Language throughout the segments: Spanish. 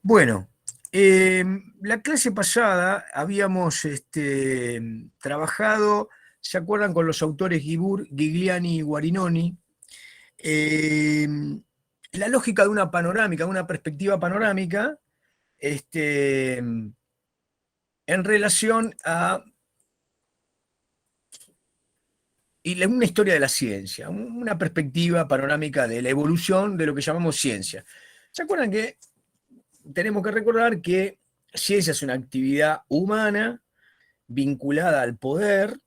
Bueno, la clase pasada habíamos trabajado, ¿se acuerdan con los autores Gigliani y Guarinoni? Eh, la lógica de una panorámica, de una perspectiva panorámica, en relación a una historia de la ciencia, una perspectiva panorámica de la evolución de lo que llamamos ciencia. ¿Se acuerdan que tenemos que recordar que ciencia es una actividad humana vinculada al poder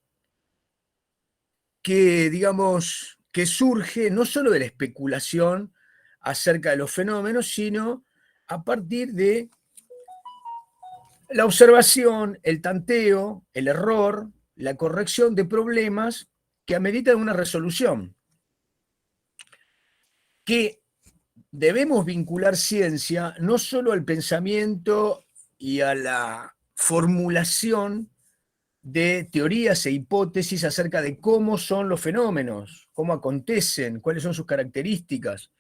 que, digamos, que surge no solo de la especulación acerca de los fenómenos, sino a partir de la observación, el tanteo, el error, la corrección de problemas que ameritan una resolución. Que debemos vincular ciencia no solo al pensamiento y a la formulación de teorías e hipótesis acerca de cómo son los fenómenos, cómo acontecen, cuáles son sus características,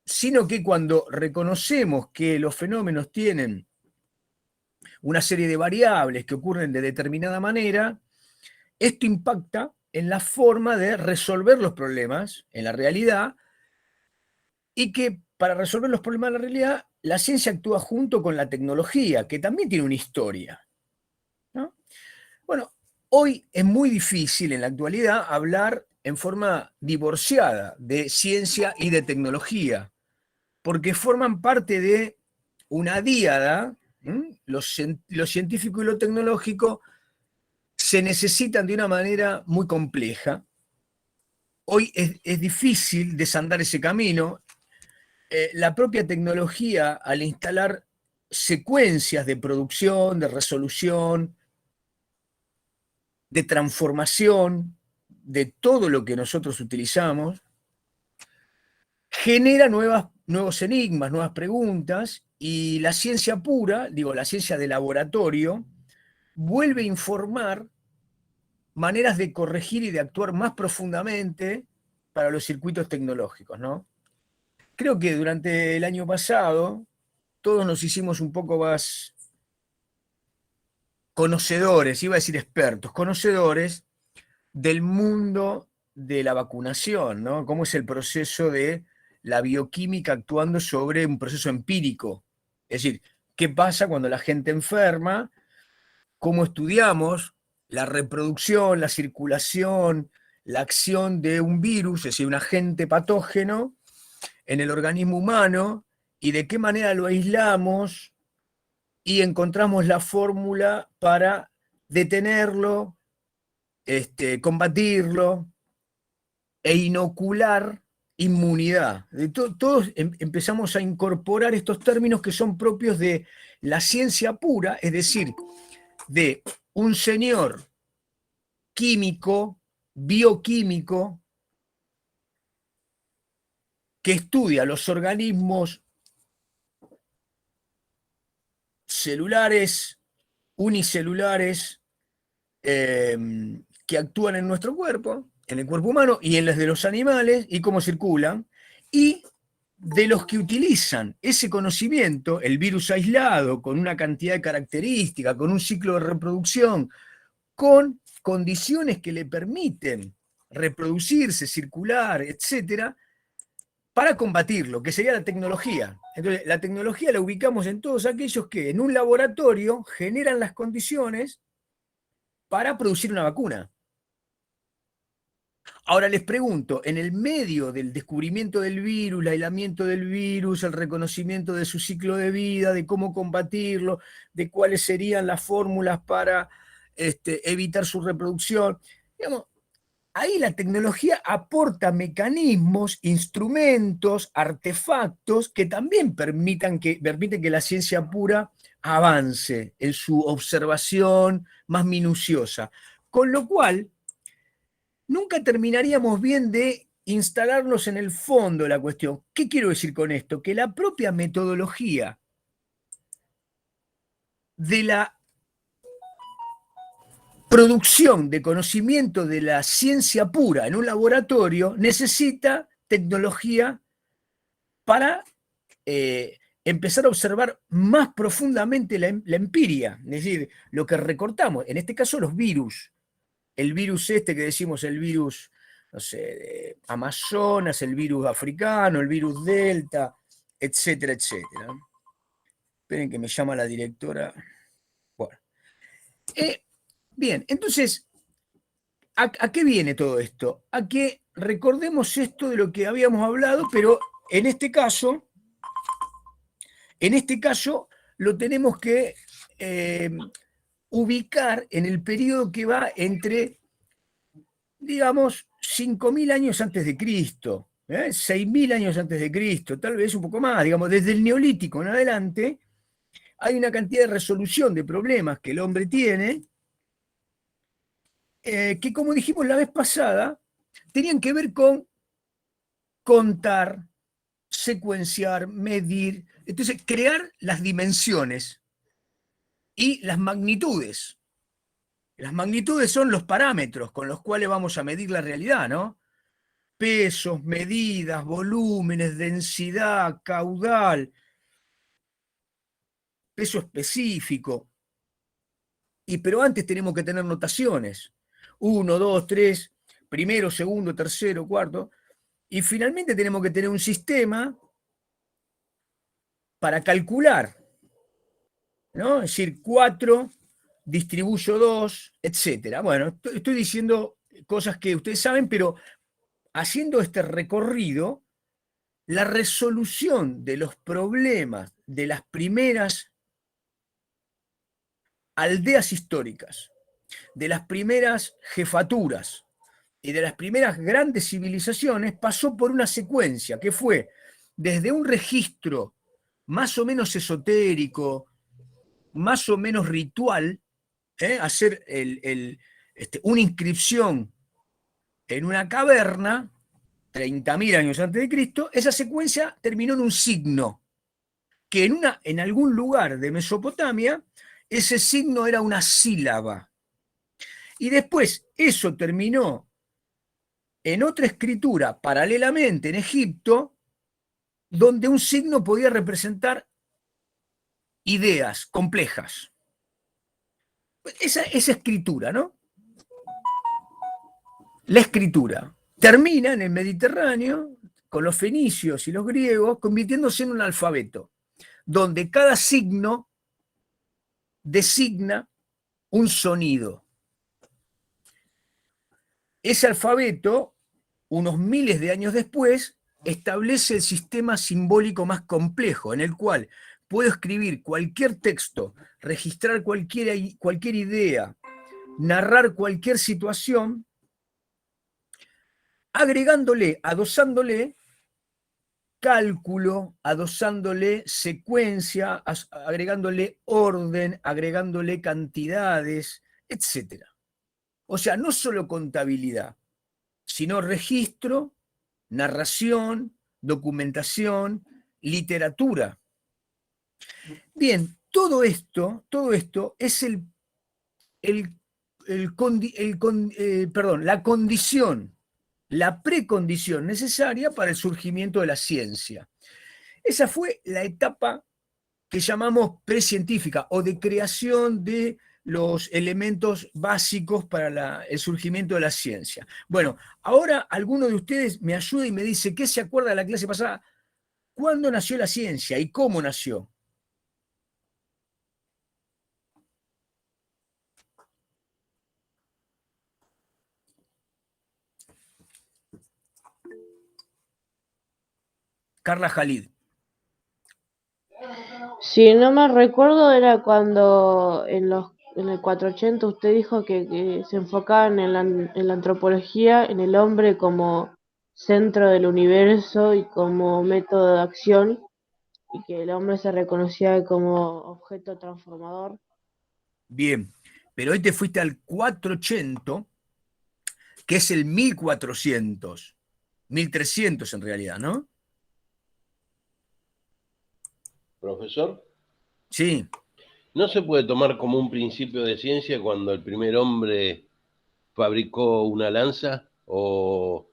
sino que cuando reconocemos que los fenómenos tienen una serie de variables que ocurren de determinada manera, esto impacta en la forma de resolver los problemas en la realidad y que para resolver los problemas de la realidad, la ciencia actúa junto con la tecnología, que también tiene una historia, ¿no? Bueno, hoy es muy difícil en la actualidad hablar en forma divorciada de ciencia y de tecnología, porque forman parte de una díada. Lo científico y lo tecnológico se necesitan de una manera muy compleja. Hoy es difícil desandar ese camino. La propia tecnología, al instalar secuencias de producción, de resolución, de transformación de todo lo que nosotros utilizamos, genera nuevos enigmas, nuevas preguntas, y la ciencia pura, digo, la ciencia de laboratorio, vuelve a informar maneras de corregir y de actuar más profundamente para los circuitos tecnológicos, ¿no? Creo que durante el año pasado todos nos hicimos un poco más conocedores, iba a decir expertos, conocedores del mundo de la vacunación, ¿no? Cómo es el proceso de la bioquímica actuando sobre un proceso empírico. Es decir, qué pasa cuando la gente enferma, cómo estudiamos la reproducción, la circulación, la acción de un virus, es decir, un agente patógeno en el organismo humano, y de qué manera lo aislamos y encontramos la fórmula para detenerlo, combatirlo e inocular inmunidad. Todos empezamos a incorporar estos términos que son propios de la ciencia pura, es decir, de un señor químico, bioquímico, que estudia los organismos celulares, unicelulares, que actúan en nuestro cuerpo, en el cuerpo humano y en los de los animales, y cómo circulan, y de los que utilizan ese conocimiento, el virus aislado, con una cantidad de características, con un ciclo de reproducción, con condiciones que le permiten reproducirse, circular, etcétera, para combatirlo, que sería la tecnología. Entonces, la tecnología la ubicamos en todos aquellos que en un laboratorio generan las condiciones para producir una vacuna. Ahora les pregunto, en el medio del descubrimiento del virus, el aislamiento del virus, el reconocimiento de su ciclo de vida, de cómo combatirlo, de cuáles serían las fórmulas para evitar su reproducción, digamos, ahí la tecnología aporta mecanismos, instrumentos, artefactos que también permiten que la ciencia pura avance en su observación más minuciosa. Con lo cual, nunca terminaríamos bien de instalarnos en el fondo de la cuestión. ¿Qué quiero decir con esto? Que la propia metodología de la producción de conocimiento de la ciencia pura en un laboratorio necesita tecnología para empezar a observar más profundamente la empiria, es decir, lo que recortamos, en este caso los virus. El virus este que decimos, el virus, no sé, de Amazonas, el virus africano, el virus Delta, etcétera, etcétera. Esperen que me llama la directora. Bueno. Bien, entonces, ¿a qué viene todo esto? A que recordemos esto de lo que habíamos hablado, pero en este caso lo tenemos que ubicar en el periodo que va entre, digamos, 5.000 años antes de Cristo, 6.000 años antes de Cristo, tal vez un poco más, digamos, desde el Neolítico en adelante, hay una cantidad de resolución de problemas que el hombre tiene, que como dijimos la vez pasada, tenían que ver con contar, secuenciar, medir, entonces crear las dimensiones y las magnitudes. Las magnitudes son los parámetros con los cuales vamos a medir la realidad, ¿no? Pesos, medidas, volúmenes, densidad, caudal, peso específico. Pero antes tenemos que tener notaciones. 1, 2, 3, primero, segundo, tercero, cuarto. Y finalmente tenemos que tener un sistema para calcular, ¿no? Es decir, 4 distribuyo 2, etcétera. Bueno, estoy diciendo cosas que ustedes saben, pero haciendo este recorrido, la resolución de los problemas de las primeras aldeas históricas, de las primeras jefaturas y de las primeras grandes civilizaciones pasó por una secuencia que fue desde un registro más o menos esotérico, más o menos ritual, hacer una inscripción en una caverna, 30.000 años antes de Cristo, esa secuencia terminó en un signo, que en algún lugar de Mesopotamia, ese signo era una sílaba. Y después eso terminó en otra escritura paralelamente en Egipto, donde un signo podía representar ideas complejas. Esa escritura, ¿no? La escritura termina en el Mediterráneo con los fenicios y los griegos convirtiéndose en un alfabeto, donde cada signo designa un sonido. Ese alfabeto, unos miles de años después, establece el sistema simbólico más complejo, en el cual puedo escribir cualquier texto, registrar cualquier idea, narrar cualquier situación, agregándole, adosándole cálculo, adosándole secuencia, agregándole orden, agregándole cantidades, etc. O sea, no solo contabilidad, sino registro, narración, documentación, literatura. Bien, todo esto es la condición, la precondición necesaria para el surgimiento de la ciencia. Esa fue la etapa que llamamos precientífica o de creación de los elementos básicos para el surgimiento de la ciencia. Bueno, ahora alguno de ustedes me ayuda y me dice qué se acuerda de la clase pasada. ¿Cuándo nació la ciencia y cómo nació? Carla Jalid. Si no me recuerdo, era cuando en el 480 usted dijo que se enfocaban en la antropología, en el hombre como centro del universo y como método de acción, y que el hombre se reconocía como objeto transformador. Bien, pero hoy te fuiste al 480, que es el 1400, 1300 en realidad, ¿no? Profesor, Sí. ¿no se puede tomar como un principio de ciencia cuando el primer hombre fabricó una lanza o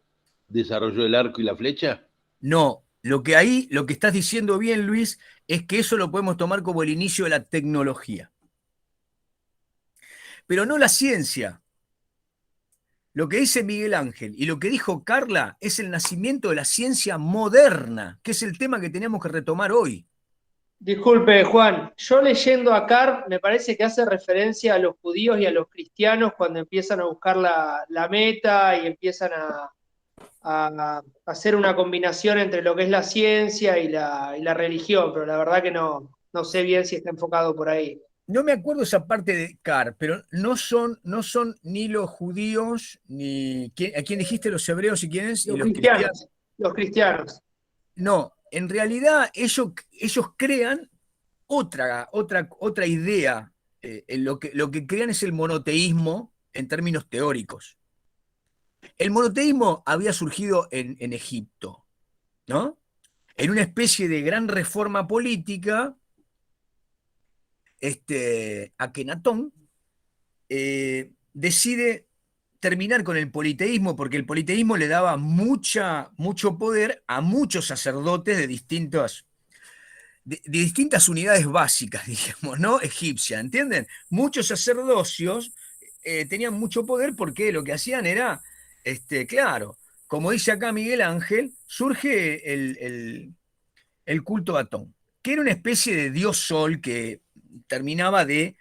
desarrolló el arco y la flecha? No, lo que estás diciendo bien, Luis, es que eso lo podemos tomar como el inicio de la tecnología. Pero no la ciencia. Lo que dice Miguel Ángel y lo que dijo Carla es el nacimiento de la ciencia moderna, que es el tema que tenemos que retomar hoy. Disculpe, Juan, yo leyendo a Carr me parece que hace referencia a los judíos y a los cristianos cuando empiezan a buscar la meta y empiezan a hacer una combinación entre lo que es la ciencia y la religión, pero la verdad que no sé bien si está enfocado por ahí. No me acuerdo esa parte de Carr, pero no son ni los judíos, ni... ¿A quién dijiste? ¿Los hebreos y quiénes? Y los cristianos. Los cristianos. No, en realidad ellos crean otra idea. Lo que crean es el monoteísmo en términos teóricos. El monoteísmo había surgido en Egipto, ¿no? En una especie de gran reforma política, Akenatón decide terminar con el politeísmo porque el politeísmo le daba mucho poder a muchos sacerdotes de distintas unidades básicas, digamos, ¿no? Egipcia, ¿entienden? Muchos sacerdocios tenían mucho poder porque lo que hacían era, claro, como dice acá Miguel Ángel, surge el culto a Atón, que era una especie de dios sol que terminaba de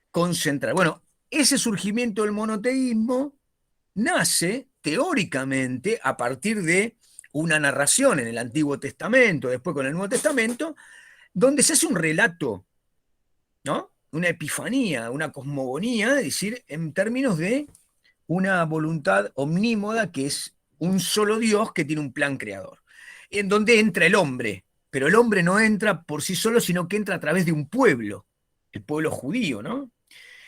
concentrar. Bueno, ese surgimiento del monoteísmo nace teóricamente a partir de una narración en el Antiguo Testamento, después con el Nuevo Testamento, donde se hace un relato, ¿no? Una epifanía, una cosmogonía, es decir, en términos de una voluntad omnímoda que es un solo Dios que tiene un plan creador, en donde entra el hombre, pero el hombre no entra por sí solo, sino que entra a través de un pueblo, el pueblo judío, ¿no?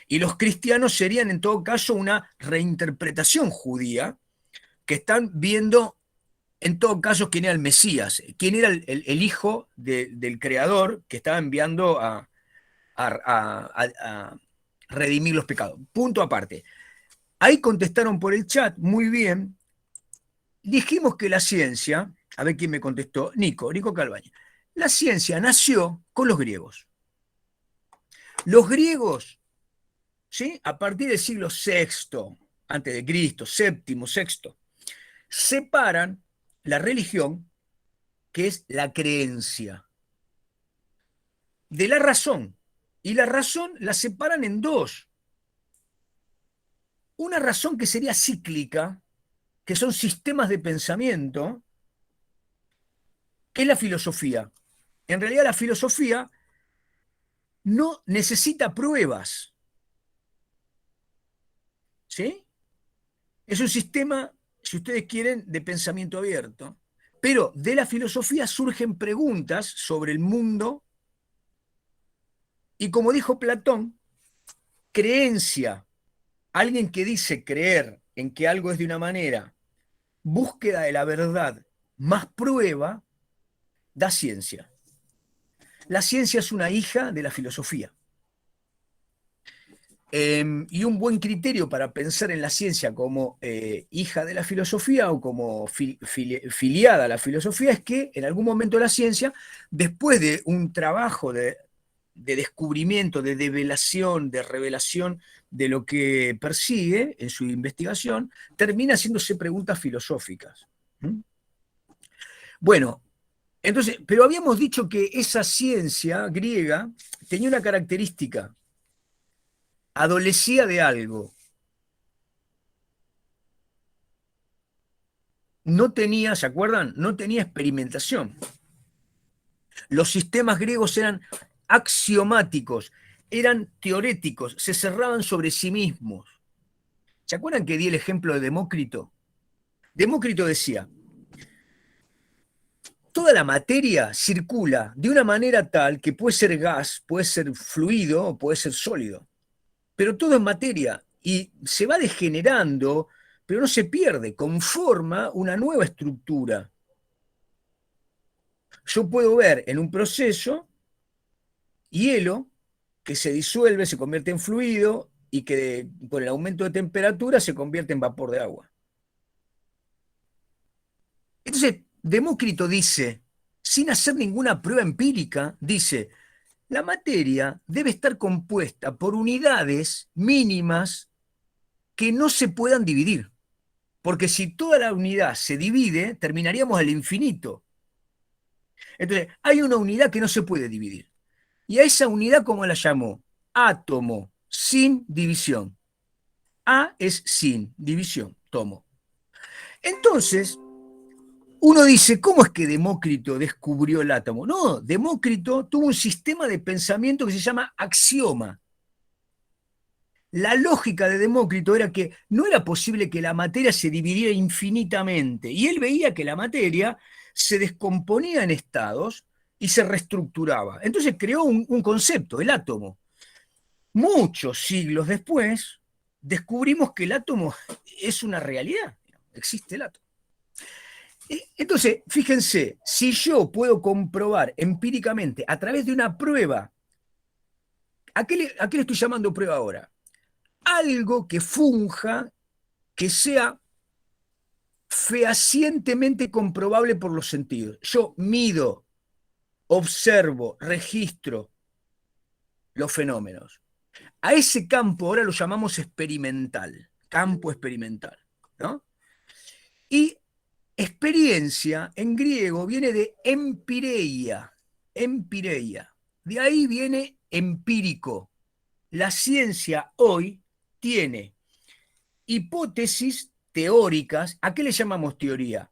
Y los cristianos serían en todo caso una reinterpretación judía que están viendo en todo caso quién era el Mesías, quién era el hijo del creador que estaba enviando a redimir los pecados. Punto aparte. Ahí contestaron por el chat, muy bien. Dijimos que la ciencia, a ver quién me contestó, Nico Calvaña, la ciencia nació con los griegos. Los griegos, ¿sí? A partir del siglo VI, antes de Cristo, séptimo, sexto, separan la religión, que es la creencia, de la razón. Y la razón la separan en dos. Una razón que sería cíclica, que son sistemas de pensamiento, que es la filosofía. En realidad la filosofía no necesita pruebas, ¿sí? Es un sistema, si ustedes quieren, de pensamiento abierto. Pero de la filosofía surgen preguntas sobre el mundo y, como dijo Platón, creencia, alguien que dice creer en que algo es de una manera, búsqueda de la verdad más prueba, da ciencia. La ciencia es una hija de la filosofía. Y un buen criterio para pensar en la ciencia como hija de la filosofía o como filiada a la filosofía es que en algún momento la ciencia, después de un trabajo de descubrimiento, de develación, de revelación de lo que persigue en su investigación, termina haciéndose preguntas filosóficas. Bueno, entonces, pero habíamos dicho que esa ciencia griega tenía una característica: adolecía de algo. No tenía, ¿se acuerdan? No tenía experimentación. Los sistemas griegos eran axiomáticos, eran teoréticos, se cerraban sobre sí mismos. ¿Se acuerdan que di el ejemplo de Demócrito? Demócrito decía: toda la materia circula de una manera tal que puede ser gas, puede ser fluido o puede ser sólido. Pero todo es materia y se va degenerando, pero no se pierde, conforma una nueva estructura. Yo puedo ver en un proceso hielo que se disuelve, se convierte en fluido y que con el aumento de temperatura se convierte en vapor de agua. Entonces, Demócrito dice sin hacer ninguna prueba empírica, dice, la materia debe estar compuesta por unidades mínimas que no se puedan dividir. Porque si toda la unidad se divide, terminaríamos al infinito. Entonces, hay una unidad que no se puede dividir. Y a esa unidad, ¿cómo la llamó? Átomo sin división. A es sin división, tomo. Entonces, uno dice, ¿cómo es que Demócrito descubrió el átomo? No, Demócrito tuvo un sistema de pensamiento que se llama axioma. La lógica de Demócrito era que no era posible que la materia se dividiera infinitamente, y él veía que la materia se descomponía en estados y se reestructuraba. Entonces creó un concepto, el átomo. Muchos siglos después, descubrimos que el átomo es una realidad, existe el átomo. Entonces, fíjense, si yo puedo comprobar empíricamente a través de una prueba, ¿a qué le estoy llamando prueba ahora? Algo que funja, que sea fehacientemente comprobable por los sentidos. Yo mido, observo, registro los fenómenos. A ese campo ahora lo llamamos experimental, campo experimental, ¿no? Y experiencia en griego viene de empireia, empireia. De ahí viene empírico. La ciencia hoy tiene hipótesis teóricas. ¿A qué le llamamos teoría?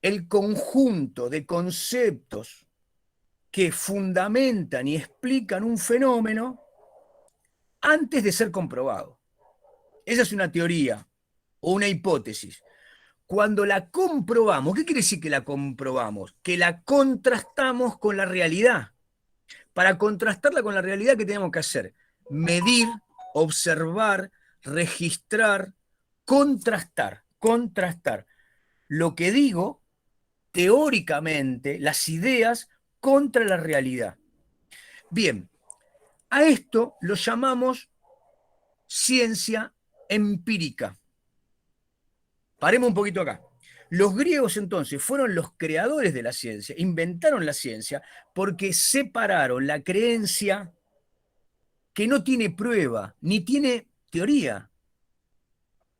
El conjunto de conceptos que fundamentan y explican un fenómeno antes de ser comprobado. Esa es una teoría o una hipótesis. Cuando la comprobamos, ¿qué quiere decir que la comprobamos? Que la contrastamos con la realidad. Para contrastarla con la realidad, ¿qué tenemos que hacer? Medir, observar, registrar, contrastar, contrastar. Lo que digo, teóricamente, las ideas contra la realidad. Bien, a esto lo llamamos ciencia empírica. Paremos un poquito acá. Los griegos entonces fueron los creadores de la ciencia, inventaron la ciencia porque separaron la creencia que no tiene prueba, ni tiene teoría.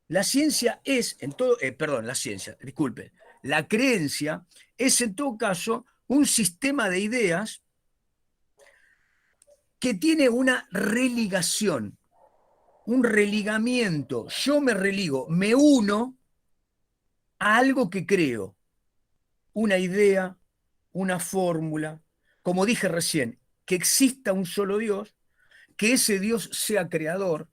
La ciencia es, en todo, la ciencia, disculpe, la creencia es en todo caso un sistema de ideas que tiene una religación, un religamiento. Yo me religo, me uno a algo que creo, una idea, una fórmula, como dije recién, que exista un solo Dios, que ese Dios sea creador,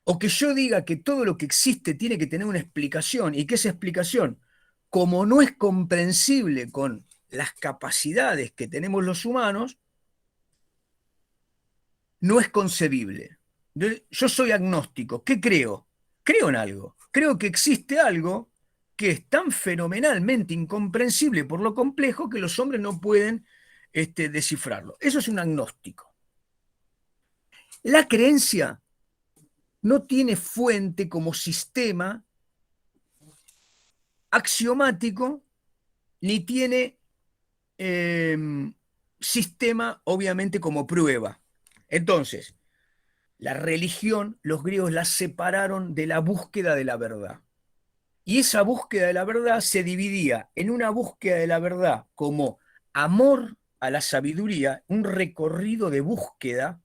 o que yo diga que todo lo que existe tiene que tener una explicación y que esa explicación, como no es comprensible con las capacidades que tenemos los humanos, no es concebible. Yo soy agnóstico. ¿Qué creo? Creo en algo. Creo que existe algo que es tan fenomenalmente incomprensible por lo complejo que los hombres no pueden descifrarlo. Eso es un agnóstico. La creencia no tiene fuente como sistema axiomático, ni tiene sistema, obviamente, como prueba. Entonces, la religión, los griegos la separaron de la búsqueda de la verdad. Y esa búsqueda de la verdad se dividía en una búsqueda de la verdad como amor a la sabiduría, un recorrido de búsqueda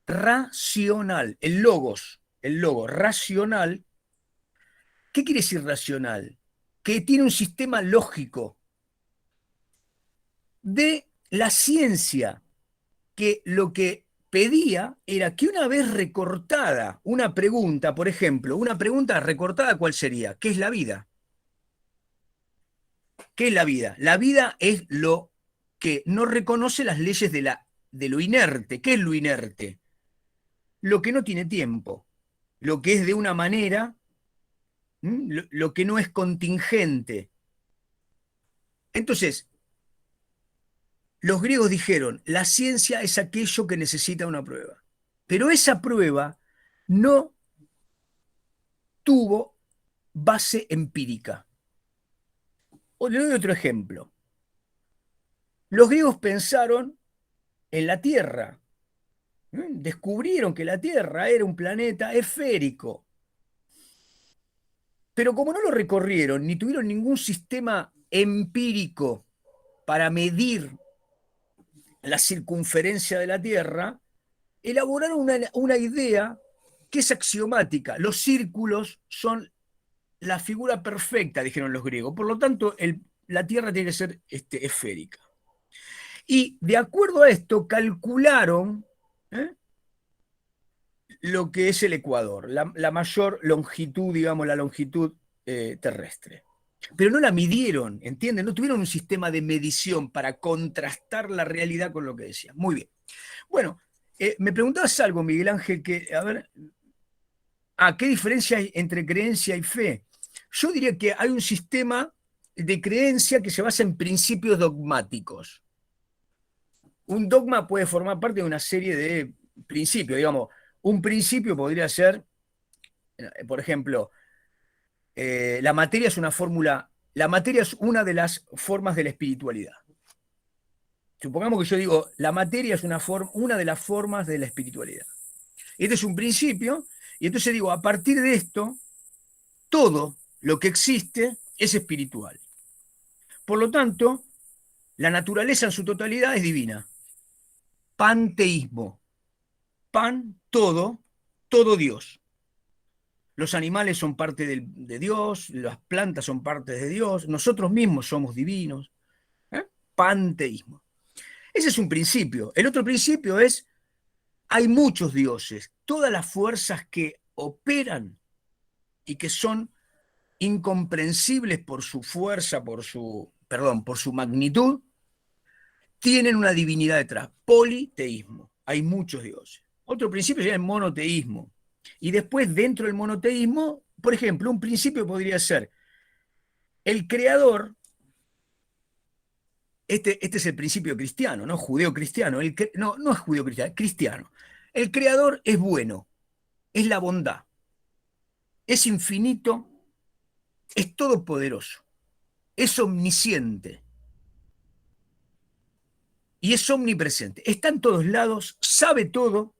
racional, el logos racional. ¿Qué quiere decir racional? Que tiene un sistema lógico de la ciencia, que lo que pedía era que una vez recortada una pregunta, por ejemplo, una pregunta recortada, ¿cuál sería? ¿Qué es la vida? ¿Qué es la vida? La vida es lo que no reconoce las leyes de lo inerte. ¿Qué es lo inerte? Lo que no tiene tiempo, lo que es de una manera, lo que no es contingente. Entonces, los griegos dijeron, la ciencia es aquello que necesita una prueba. Pero esa prueba no tuvo base empírica. O le doy otro ejemplo. Los griegos pensaron en la Tierra. Descubrieron que la Tierra era un planeta esférico. Pero como no lo recorrieron ni tuvieron ningún sistema empírico para medir la circunferencia de la Tierra, elaboraron una idea que es axiomática. Los círculos son la figura perfecta, dijeron los griegos. Por lo tanto, la Tierra tiene que ser esférica. Y de acuerdo a esto, calcularon lo que es el ecuador, la mayor longitud, digamos, la longitud terrestre. Pero no la midieron, ¿entienden? No tuvieron un sistema de medición para contrastar la realidad con lo que decían. Muy bien. Bueno, me preguntabas algo, Miguel Ángel, que, a ver, ¿qué diferencia hay entre creencia y fe? Yo diría que hay un sistema de creencia que se basa en principios dogmáticos. Un dogma puede formar parte de una serie de principios, digamos. Un principio podría ser, por ejemplo, la materia es una fórmula, la materia es una de las formas de la espiritualidad. Supongamos que yo digo, la materia es una de las formas de la espiritualidad. Este es un principio, y entonces digo, a partir de esto, todo lo que existe es espiritual. Por lo tanto, la naturaleza en su totalidad es divina. Panteísmo. Pan, todo, todo Dios. Los animales son parte de Dios, las plantas son parte de Dios, nosotros mismos somos divinos. Panteísmo. Ese es un principio. El otro principio es, hay muchos dioses, todas las fuerzas que operan y que son incomprensibles por su fuerza, por su magnitud, tienen una divinidad detrás. Politeísmo. Hay muchos dioses. Otro principio sería el monoteísmo. Y después, dentro del monoteísmo, por ejemplo, un principio podría ser el creador. Este es el principio cristiano, ¿no? Judeo-cristiano. No es judeo-cristiano, es cristiano. El creador es bueno, es la bondad, es infinito, es todopoderoso, es omnisciente y es omnipresente. Está en todos lados, sabe todo,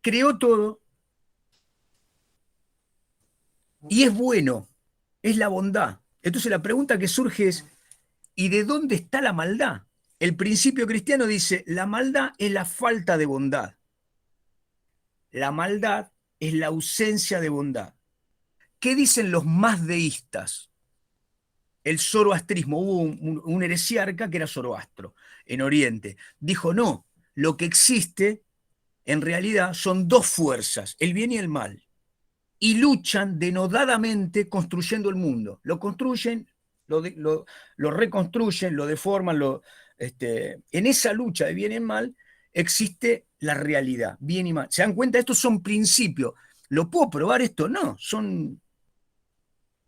creó todo y es bueno, es la bondad. Entonces la pregunta que surge es, ¿y de dónde está la maldad? El principio cristiano dice, la maldad es la falta de bondad. La maldad es la ausencia de bondad. ¿Qué dicen los más deístas? El zoroastrismo. Hubo un heresiarca que era Zoroastro en Oriente. Dijo, no, lo que existe en realidad son dos fuerzas, el bien y el mal, y luchan denodadamente construyendo el mundo. Lo construyen, lo reconstruyen, lo deforman. En esa lucha de bien y mal existe la realidad, bien y mal. ¿Se dan cuenta? Estos son principios. ¿Lo puedo probar esto? No, son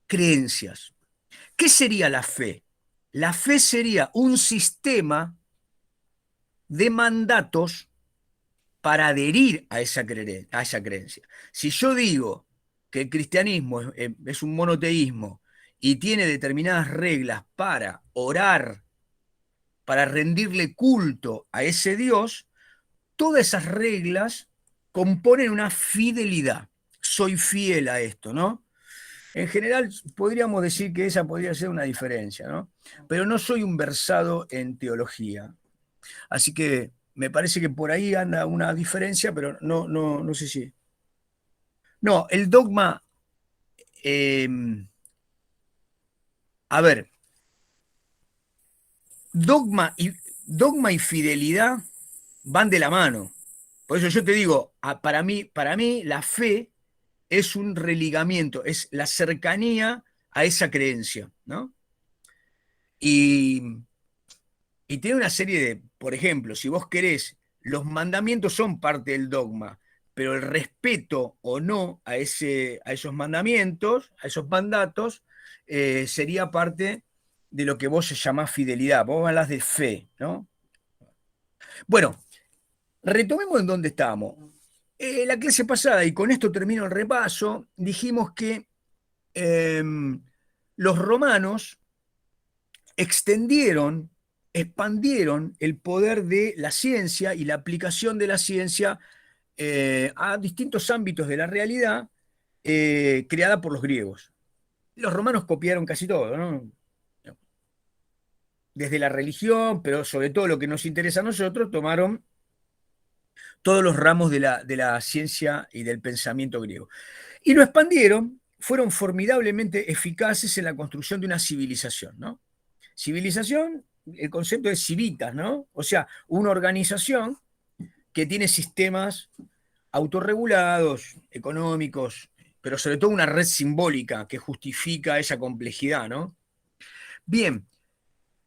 creencias. ¿Qué sería la fe? La fe sería un sistema de mandatos para adherir a esa creencia. Si yo digo que el cristianismo es un monoteísmo y tiene determinadas reglas para orar, para rendirle culto a ese Dios, todas esas reglas componen una fidelidad. Soy fiel a esto, ¿no? En general, podríamos decir que esa podría ser una diferencia, ¿no? Pero no soy un versado en teología. Así que me parece que por ahí anda una diferencia, pero no sé si. No, el dogma. A ver, dogma y fidelidad van de la mano. Por eso yo te digo, para mí la fe es un religamiento, es la cercanía a esa creencia, ¿no? Y tiene una serie de, por ejemplo, si vos querés, los mandamientos son parte del dogma, pero el respeto o no a esos mandamientos, a esos mandatos, sería parte de lo que vos llamás fidelidad. Vos hablas de fe, ¿no? Bueno, retomemos en dónde estábamos. La clase pasada, y con esto termino el repaso, dijimos que los romanos extendieron, expandieron el poder de la ciencia y la aplicación de la ciencia a distintos ámbitos de la realidad creada por los griegos. Los romanos copiaron casi todo, ¿no? Desde la religión, pero sobre todo lo que nos interesa a nosotros, tomaron todos los ramos de la ciencia y del pensamiento griego. Y lo expandieron, fueron formidablemente eficaces en la construcción de una civilización, ¿no? Civilización, el concepto es civitas, ¿no? O sea, una organización que tiene sistemas autorregulados, económicos, pero sobre todo una red simbólica que justifica esa complejidad, ¿no? Bien,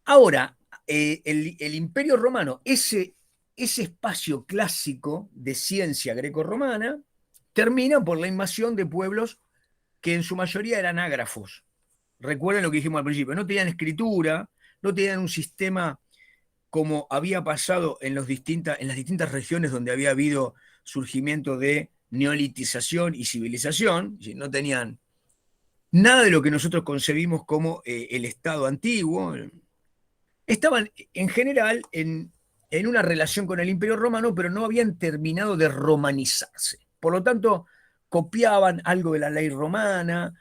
ahora, el Imperio Romano, ese espacio clásico de ciencia grecorromana, termina por la invasión de pueblos que en su mayoría eran ágrafos. Recuerden lo que dijimos al principio, no tenían escritura, no tenían un sistema como había pasado en las distintas regiones donde había habido surgimiento de neolitización y civilización, no tenían nada de lo que nosotros concebimos como el Estado antiguo. Estaban en general en una relación con el Imperio Romano, pero no habían terminado de romanizarse. Por lo tanto, copiaban algo de la ley romana,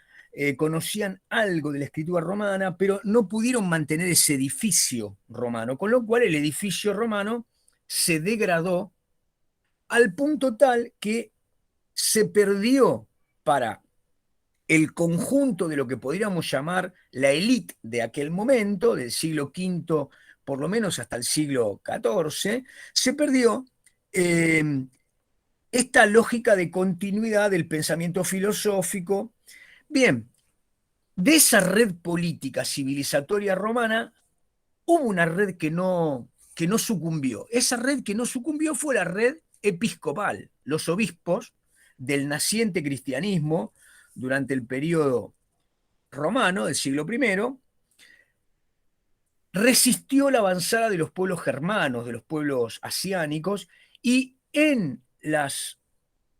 conocían algo de la escritura romana, pero no pudieron mantener ese edificio romano, con lo cual el edificio romano se degradó al punto tal que se perdió para el conjunto de lo que podríamos llamar la élite de aquel momento, del siglo V por lo menos hasta el siglo XIV, se perdió esta lógica de continuidad del pensamiento filosófico. Bien, de esa red política civilizatoria romana, hubo una red que no sucumbió. Esa red que no sucumbió fue la red episcopal. Los obispos del naciente cristianismo durante el periodo romano del siglo I resistió la avanzada de los pueblos germanos, de los pueblos asiánicos, y en las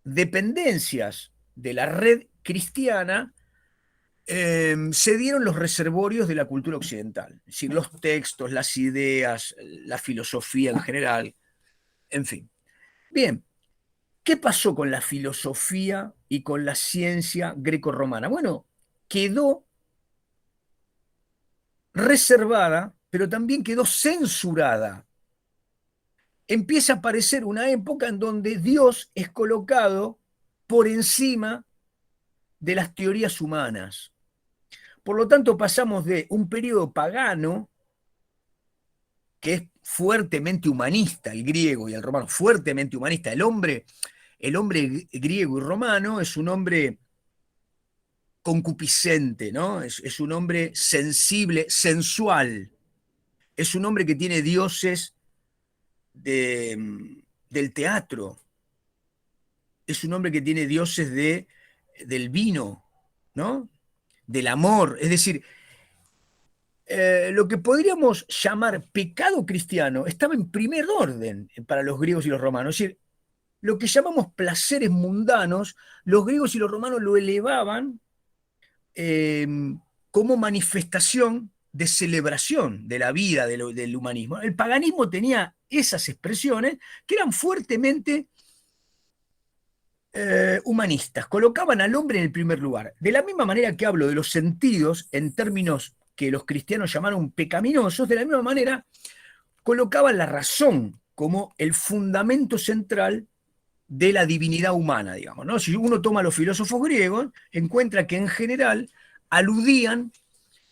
dependencias de la red cristiana se dieron los reservorios de la cultura occidental, es decir, los textos, las ideas, la filosofía en general, en fin. Bien, ¿qué pasó con la filosofía y con la ciencia grecorromana? Bueno, quedó reservada, pero también quedó censurada. Empieza a aparecer una época en donde Dios es colocado por encima de las teorías humanas. Por lo tanto, pasamos de un periodo pagano, que es fuertemente humanista, el griego y el romano, fuertemente humanista. El hombre griego y romano es un hombre concupiscente, ¿no? Es un hombre sensible, sensual. Es un hombre que tiene dioses del teatro. Es un hombre que tiene dioses del vino, ¿no? Del amor. Es decir, lo que podríamos llamar pecado cristiano estaba en primer orden para los griegos y los romanos. Es decir, lo que llamamos placeres mundanos, los griegos y los romanos lo elevaban como manifestación de celebración de la vida, del humanismo. El paganismo tenía esas expresiones que eran fuertemente humanistas, colocaban al hombre en el primer lugar. De la misma manera que hablo de los sentidos en términos que los cristianos llamaron pecaminosos, de la misma manera colocaban la razón como el fundamento central de la divinidad humana, digamos, ¿no? Si uno toma a los filósofos griegos, encuentra que en general aludían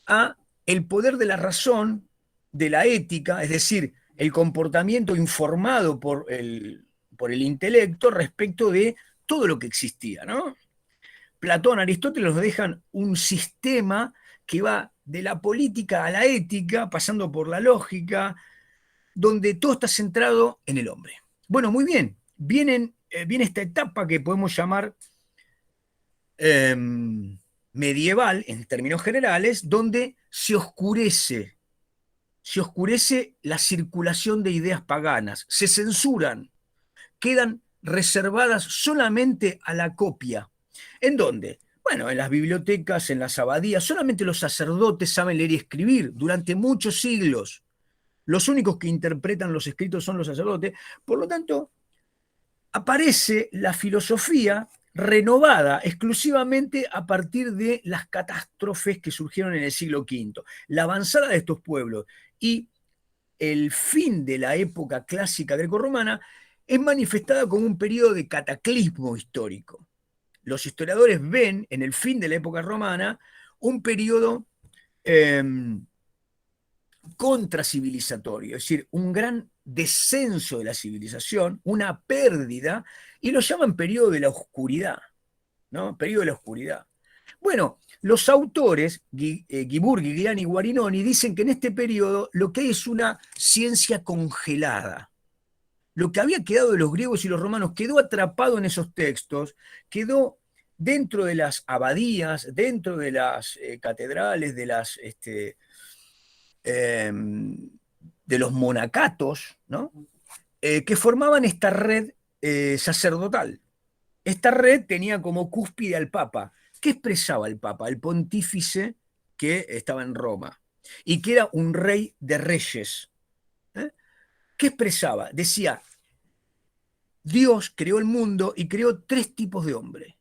a el poder de la razón, de la ética, es decir, el comportamiento informado por el intelecto respecto de todo lo que existía, ¿no? Platón, Aristóteles nos dejan un sistema que va de la política a la ética, pasando por la lógica, donde todo está centrado en el hombre. Bueno, muy bien, viene esta etapa que podemos llamar medieval, en términos generales, donde se oscurece la circulación de ideas paganas, se censuran, quedan reservadas solamente a la copia. ¿En dónde? Bueno, en las bibliotecas, en las abadías, solamente los sacerdotes saben leer y escribir durante muchos siglos. Los únicos que interpretan los escritos son los sacerdotes. Por lo tanto, aparece la filosofía renovada exclusivamente a partir de las catástrofes que surgieron en el siglo V. La avanzada de estos pueblos y el fin de la época clásica grecorromana es manifestada como un periodo de cataclismo histórico. Los historiadores ven en el fin de la época romana un periodo contracivilizatorio, es decir, un gran descenso de la civilización, una pérdida, y lo llaman periodo de la oscuridad, ¿no? Periodo de la oscuridad. Bueno, los autores, Guibur, Gigliani y Guarinoni, dicen que en este periodo lo que hay es una ciencia congelada. Lo que había quedado de los griegos y los romanos quedó atrapado en esos textos, quedó dentro de las abadías, dentro de las catedrales, de los monacatos, ¿no? Que formaban esta red sacerdotal. Esta red tenía como cúspide al Papa. ¿Qué expresaba el Papa? El pontífice que estaba en Roma y que era un rey de reyes. ¿Qué expresaba? Decía, Dios creó el mundo y creó 3 tipos de hombres.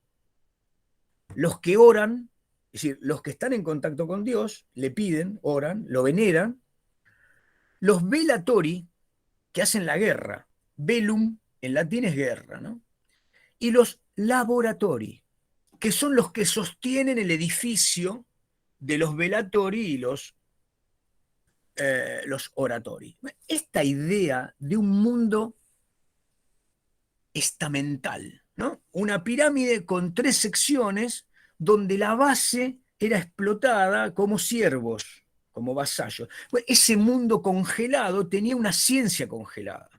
Los que oran, es decir, los que están en contacto con Dios, le piden, oran, lo veneran. Los velatori, que hacen la guerra. Velum, en latín es guerra, ¿no? Y los laboratori, que son los que sostienen el edificio de los velatori y los oratori. Esta idea de un mundo estamental, ¿no? Una pirámide con 3 secciones donde la base era explotada como siervos, como vasallos. Bueno, ese mundo congelado tenía una ciencia congelada.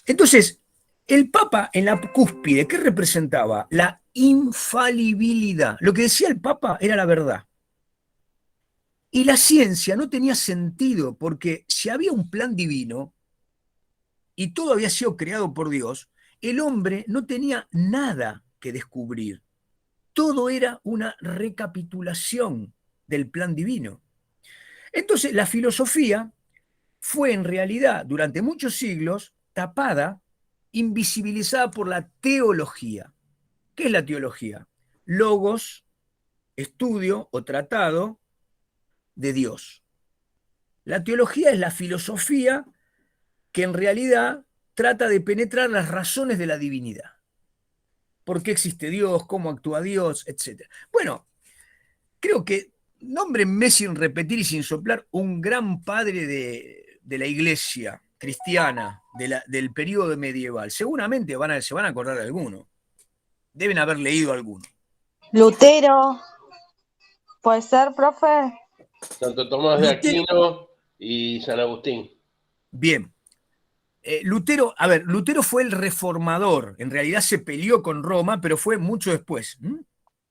Entonces, el Papa en la cúspide, ¿qué representaba? La infalibilidad. Lo que decía el Papa era la verdad. Y la ciencia no tenía sentido, porque si había un plan divino y todo había sido creado por Dios, el hombre no tenía nada que descubrir. Todo era una recapitulación del plan divino. Entonces, la filosofía fue en realidad, durante muchos siglos, tapada, invisibilizada por la teología. ¿Qué es la teología? Logos, estudio o tratado de Dios. La teología es la filosofía que en realidad trata de penetrar las razones de la divinidad. ¿Por qué existe Dios? ¿Cómo actúa Dios? Etcétera. Bueno, creo que, nómbrenme sin repetir y sin soplar, un gran padre de la iglesia cristiana del periodo medieval. Seguramente se van a acordar de alguno. Deben haber leído alguno. Lutero, ¿puede ser, profe? Santo Tomás de Aquino y San Agustín. Bien. Lutero fue el reformador. En realidad se peleó con Roma, pero fue mucho después.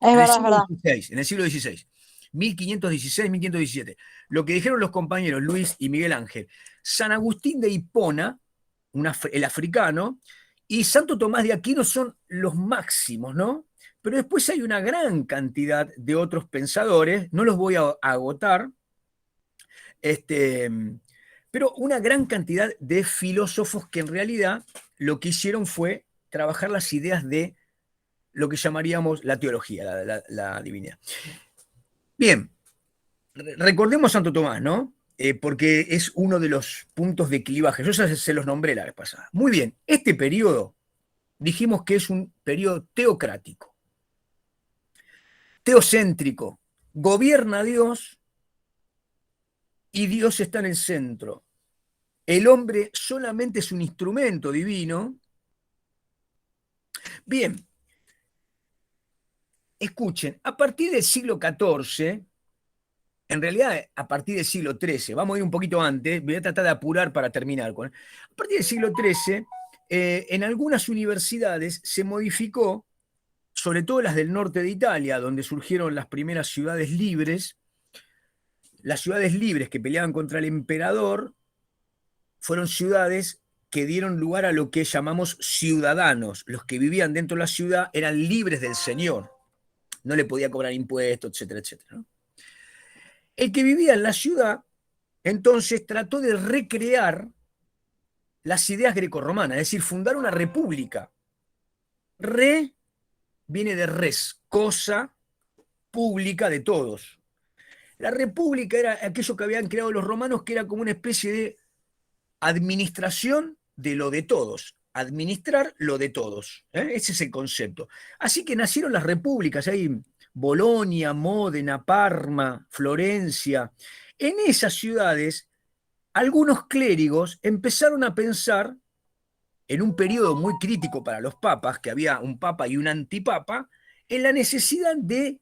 Es verdad. En el siglo XVI. 1516, 1517. Lo que dijeron los compañeros Luis y Miguel Ángel. San Agustín de Hipona, el africano, y Santo Tomás de Aquino son los máximos, ¿no? Pero después hay una gran cantidad de otros pensadores, no los voy a agotar, pero una gran cantidad de filósofos que en realidad lo que hicieron fue trabajar las ideas de lo que llamaríamos la teología, la divinidad. Bien, recordemos Santo Tomás, ¿no? Porque es uno de los puntos de clivaje. Yo ya se los nombré la vez pasada. Muy bien, este periodo dijimos que es un periodo teocrático, teocéntrico. Gobierna Dios y Dios está en el centro. El hombre solamente es un instrumento divino. Bien, escuchen, a partir del siglo XIV, en realidad a partir del siglo XIII, vamos a ir un poquito antes, voy a tratar de apurar para terminar con. A partir del siglo XIII, en algunas universidades se modificó, sobre todo las del norte de Italia, donde surgieron las primeras ciudades libres. Las ciudades libres que peleaban contra el emperador fueron ciudades que dieron lugar a lo que llamamos ciudadanos. Los que vivían dentro de la ciudad eran libres del Señor, no le podía cobrar impuestos, etcétera, etcétera, ¿no? El que vivía en la ciudad, entonces, trató de recrear las ideas grecorromanas, es decir, fundar una república. Re viene de res, cosa pública de todos. La república era aquello que habían creado los romanos, que era como una especie de administración de lo de todos, administrar lo de todos. Ese es el concepto. Así que nacieron las repúblicas, ahí Bolonia, Módena, Parma, Florencia. En esas ciudades, algunos clérigos empezaron a pensar, en un periodo muy crítico para los papas, que había un papa y un antipapa, en la necesidad de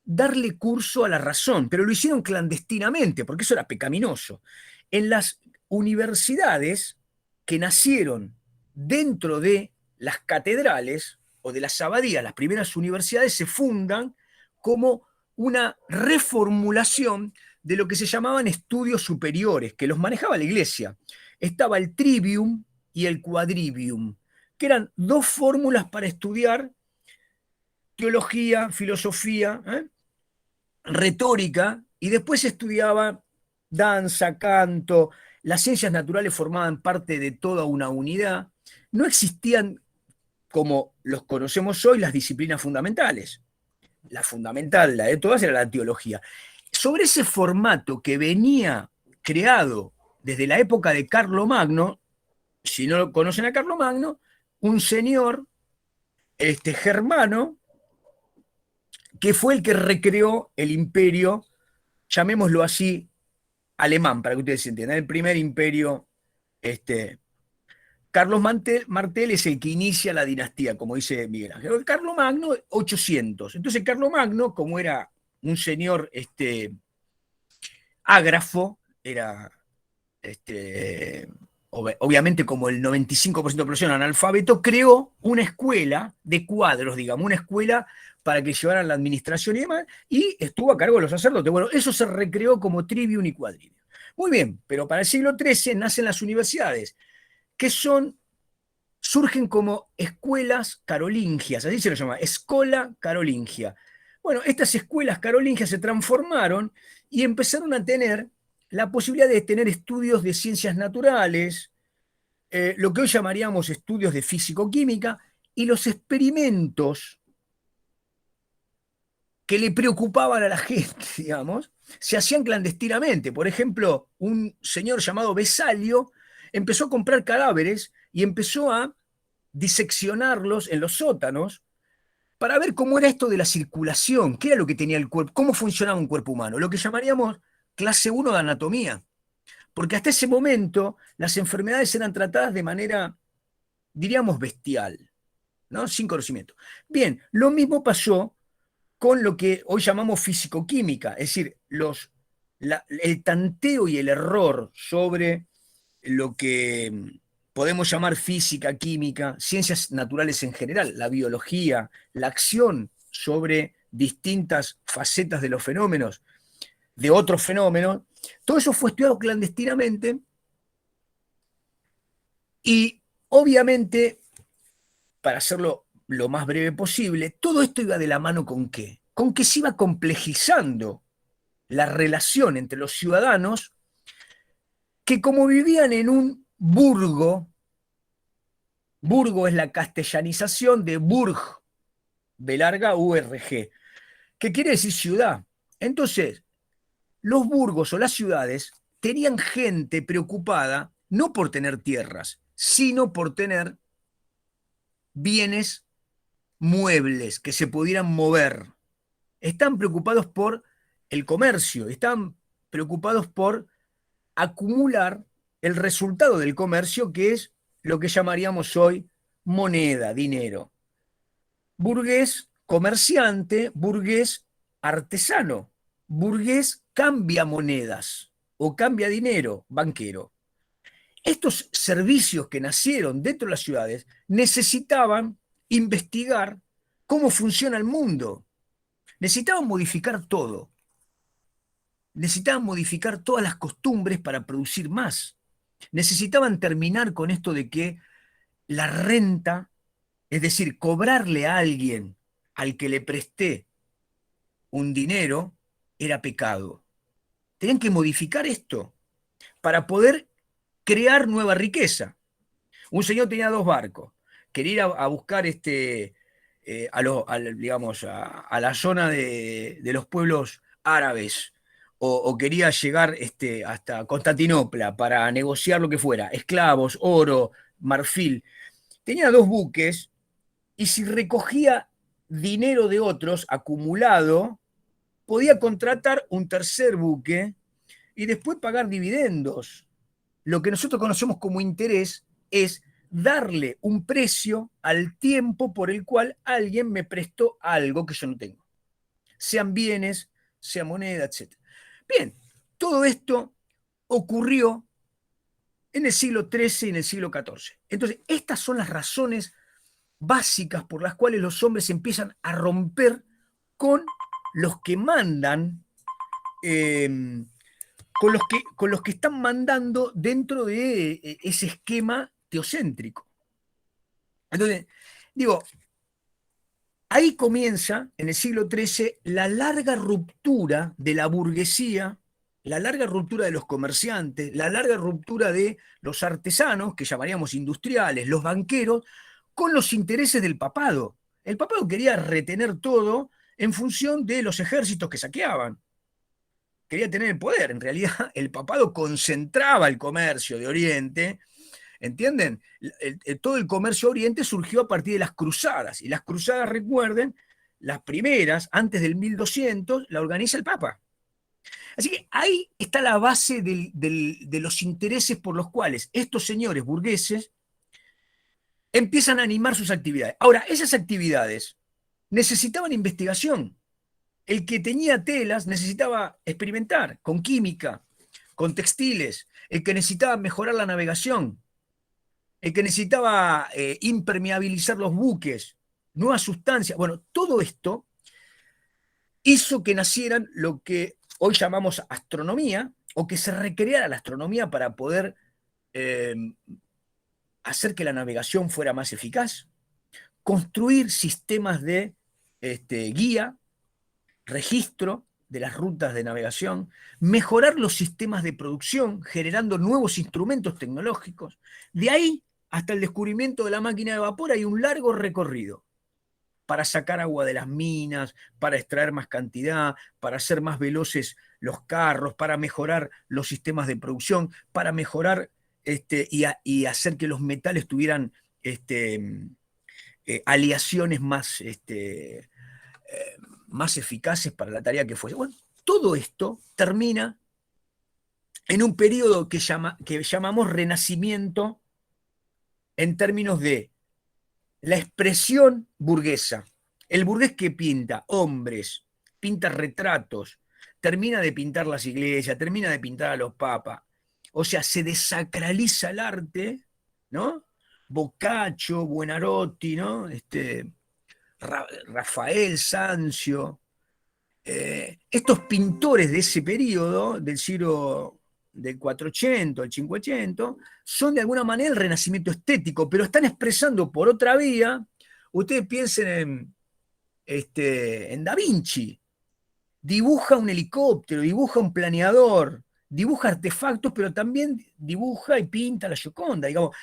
darle curso a la razón, pero lo hicieron clandestinamente, porque eso era pecaminoso. En las universidades que nacieron dentro de las catedrales o de las abadías, las primeras universidades se fundan como una reformulación de lo que se llamaban estudios superiores, que los manejaba la iglesia. Estaba el trivium y el quadrivium, que eran dos fórmulas para estudiar teología, filosofía, retórica, y después se estudiaba danza, canto. Las ciencias naturales formaban parte de toda una unidad. No existían, como los conocemos hoy, las disciplinas fundamentales. La fundamental, la de todas, era la teología. Sobre ese formato que venía creado desde la época de Carlomagno, si no conocen a Carlomagno, un señor germano, que fue el que recreó el imperio, llamémoslo así, alemán, para que ustedes entiendan, el primer imperio. Carlos Martel es el que inicia la dinastía, como dice Miguel Ángel. Carlomagno, 800. Entonces Carlomagno, como era un señor ágrafo, era obviamente, como el 95% de la población analfabeto, creó una escuela de cuadros, digamos, una escuela para que llevaran la administración y demás, y estuvo a cargo de los sacerdotes. Bueno, eso se recreó como trivium y quadrivium. Muy bien, pero para el siglo XIII nacen las universidades, que surgen como escuelas carolingias, así se lo llama, escola carolingia. Bueno, estas escuelas carolingias se transformaron y empezaron a tener la posibilidad de tener estudios de ciencias naturales, lo que hoy llamaríamos estudios de físico-química, y los experimentos que le preocupaban a la gente, digamos, se hacían clandestinamente. Por ejemplo, un señor llamado Vesalio empezó a comprar cadáveres y empezó a diseccionarlos en los sótanos para ver cómo era esto de la circulación, qué era lo que tenía el cuerpo, cómo funcionaba un cuerpo humano, lo que llamaríamos clase 1 de anatomía. Porque hasta ese momento las enfermedades eran tratadas de manera, diríamos, bestial, ¿no? Sin conocimiento. Bien, lo mismo pasó con lo que hoy llamamos físico-química, es decir, el tanteo y el error sobre lo que podemos llamar física, química, ciencias naturales en general, la biología, la acción sobre distintas facetas de los fenómenos, de otros fenómenos. Todo eso fue estudiado clandestinamente y, obviamente, para hacerlo lo más breve posible, todo esto iba de la mano ¿con qué? Con que se iba complejizando la relación entre los ciudadanos que, como vivían en un burgo es la castellanización de burg, B larga URG, que quiere decir ciudad. Entonces, los burgos o las ciudades tenían gente preocupada no por tener tierras, sino por tener bienes muebles que se pudieran mover. Están preocupados por el comercio, están preocupados por acumular el resultado del comercio, que es lo que llamaríamos hoy moneda, dinero. Burgués, comerciante; burgués, artesano; burgués, cambia monedas o cambia dinero, banquero. Estos servicios que nacieron dentro de las ciudades necesitaban investigar cómo funciona el mundo. Necesitaban modificar todo. Necesitaban modificar todas las costumbres para producir más. Necesitaban terminar con esto de que la renta, es decir, cobrarle a alguien al que le presté un dinero era pecado. Tenían que modificar esto para poder crear nueva riqueza. Un señor tenía 2 barcos, quería ir a buscar digamos, a la zona de los pueblos árabes, o quería llegar hasta Constantinopla para negociar lo que fuera, esclavos, oro, marfil. Tenía 2 buques, y si recogía dinero de otros acumulado, podía contratar un tercer buque y después pagar dividendos. Lo que nosotros conocemos como interés es darle un precio al tiempo por el cual alguien me prestó algo que yo no tengo. Sean bienes, sea moneda, etc. Bien, todo esto ocurrió en el siglo XIII y en el siglo XIV. Entonces, estas son las razones básicas por las cuales los hombres empiezan a romper con los que mandan, con los que están mandando dentro de ese esquema teocéntrico. Entonces, digo, ahí comienza, en el siglo XIII, la larga ruptura de la burguesía, la larga ruptura de los comerciantes, la larga ruptura de los artesanos, que llamaríamos industriales, los banqueros, con los intereses del papado. El papado quería retener todo en función de los ejércitos que saqueaban. Quería tener el poder. En realidad, el papado concentraba el comercio de Oriente, ¿entienden? Todo el comercio Oriente surgió a partir de las cruzadas, y las cruzadas, recuerden, las primeras, antes del 1200, la organiza el Papa. Así que ahí está la base de los intereses por los cuales estos señores burgueses empiezan a animar sus actividades. Ahora, esas actividades necesitaban investigación. El que tenía telas necesitaba experimentar con química, con textiles. El que necesitaba mejorar la navegación. El que necesitaba impermeabilizar los buques, nuevas sustancias. Bueno, todo esto hizo que nacieran lo que hoy llamamos astronomía, o que se recreara la astronomía para poder hacer que la navegación fuera más eficaz, construir sistemas de guía, registro de las rutas de navegación, mejorar los sistemas de producción, generando nuevos instrumentos tecnológicos. De ahí hasta el descubrimiento de la máquina de vapor hay un largo recorrido para sacar agua de las minas, para extraer más cantidad, para hacer más veloces los carros, para mejorar los sistemas de producción, para mejorar y hacer que los metales tuvieran aleaciones más eficaces para la tarea que fuese. Bueno, todo esto termina en un periodo que llamamos Renacimiento, en términos de la expresión burguesa. El burgués que pinta hombres, pinta retratos, termina de pintar las iglesias, termina de pintar a los papas. O sea, se desacraliza el arte, ¿no? Boccaccio, Buonarroti, ¿no? Rafael Sanzio, estos pintores de ese periodo, del siglo del 400 al 500, son de alguna manera el renacimiento estético, pero están expresando por otra vía. Ustedes piensen en Da Vinci, dibuja un helicóptero, dibuja un planeador, dibuja artefactos, pero también dibuja y pinta la Gioconda, digamos.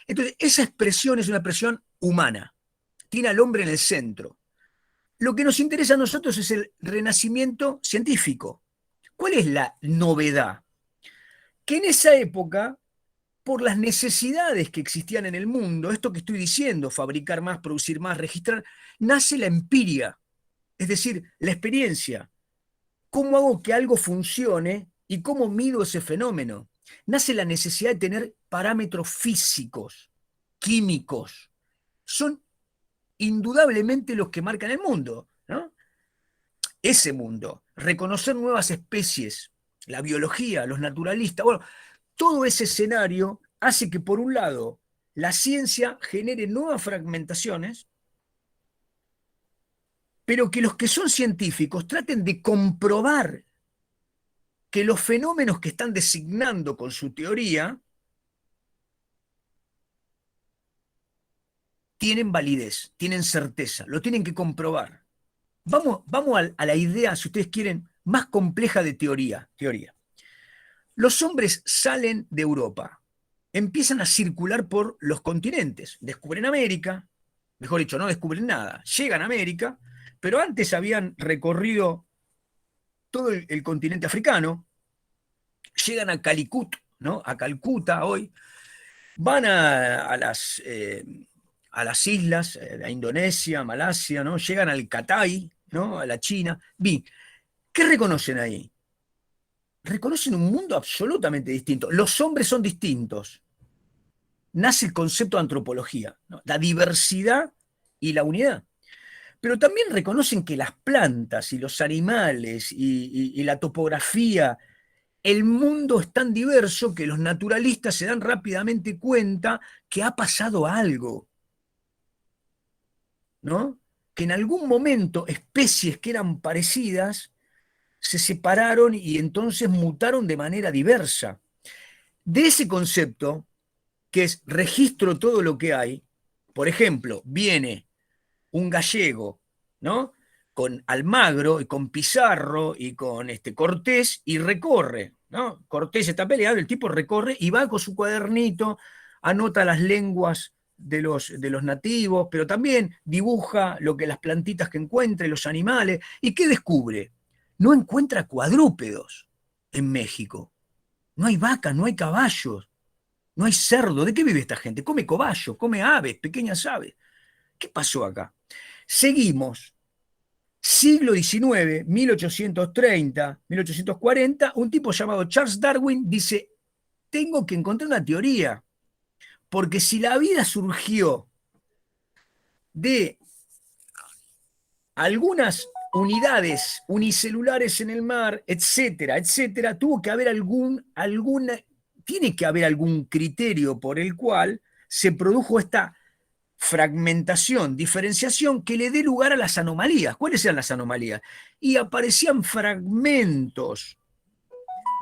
Entonces, esa expresión es una expresión humana, tiene al hombre en el centro. Lo que nos interesa a nosotros es el renacimiento científico. ¿Cuál es la novedad? Que en esa época, por las necesidades que existían en el mundo, esto que estoy diciendo, fabricar más, producir más, registrar, nace la empiria, es decir, la experiencia. ¿Cómo hago que algo funcione y cómo mido ese fenómeno? Nace la necesidad de tener parámetros físicos, químicos. Son indudablemente los que marcan el mundo, ¿no? Ese mundo, reconocer nuevas especies, la biología, los naturalistas, bueno, todo ese escenario hace que, por un lado, la ciencia genere nuevas fragmentaciones, pero que los que son científicos traten de comprobar que los fenómenos que están designando con su teoría tienen validez, tienen certeza, lo tienen que comprobar. Vamos a la idea, si ustedes quieren, más compleja de teoría. Los hombres salen de Europa, empiezan a circular por los continentes, descubren América, mejor dicho, no descubren nada, llegan a América, pero antes habían recorrido todo el continente africano, llegan a Calicut, ¿no? A Calcuta hoy, van a las islas, a Indonesia, Malasia, ¿no? Llegan al Catay, ¿no? A la China. Bien, ¿qué reconocen ahí? Reconocen un mundo absolutamente distinto. Los hombres son distintos. Nace el concepto de antropología, ¿no? La diversidad y la unidad. Pero también reconocen que las plantas y los animales y la topografía, el mundo es tan diverso que los naturalistas se dan rápidamente cuenta que ha pasado algo, ¿no? Que en algún momento especies que eran parecidas se separaron y entonces mutaron de manera diversa. De ese concepto, que es registro todo lo que hay, por ejemplo, viene un gallego, ¿no? Con Almagro y con Pizarro y con Cortés y recorre, ¿no? Cortés está peleado, el tipo recorre y va con su cuadernito, anota las lenguas de los nativos, pero también dibuja las plantitas que encuentra y los animales. ¿Y qué descubre? No encuentra cuadrúpedos en México. No hay vacas, no hay caballos, no hay cerdo. ¿De qué vive esta gente? Come cobayo, come aves, pequeñas aves. ¿Qué pasó acá? Seguimos. Siglo XIX, 1830, 1840, un tipo llamado Charles Darwin dice, tengo que encontrar una teoría, porque si la vida surgió de algunas unidades unicelulares en el mar, etcétera, etcétera, tiene que haber algún criterio por el cual se produjo esta fragmentación, diferenciación que le dé lugar a las anomalías. ¿Cuáles eran las anomalías? Y aparecían fragmentos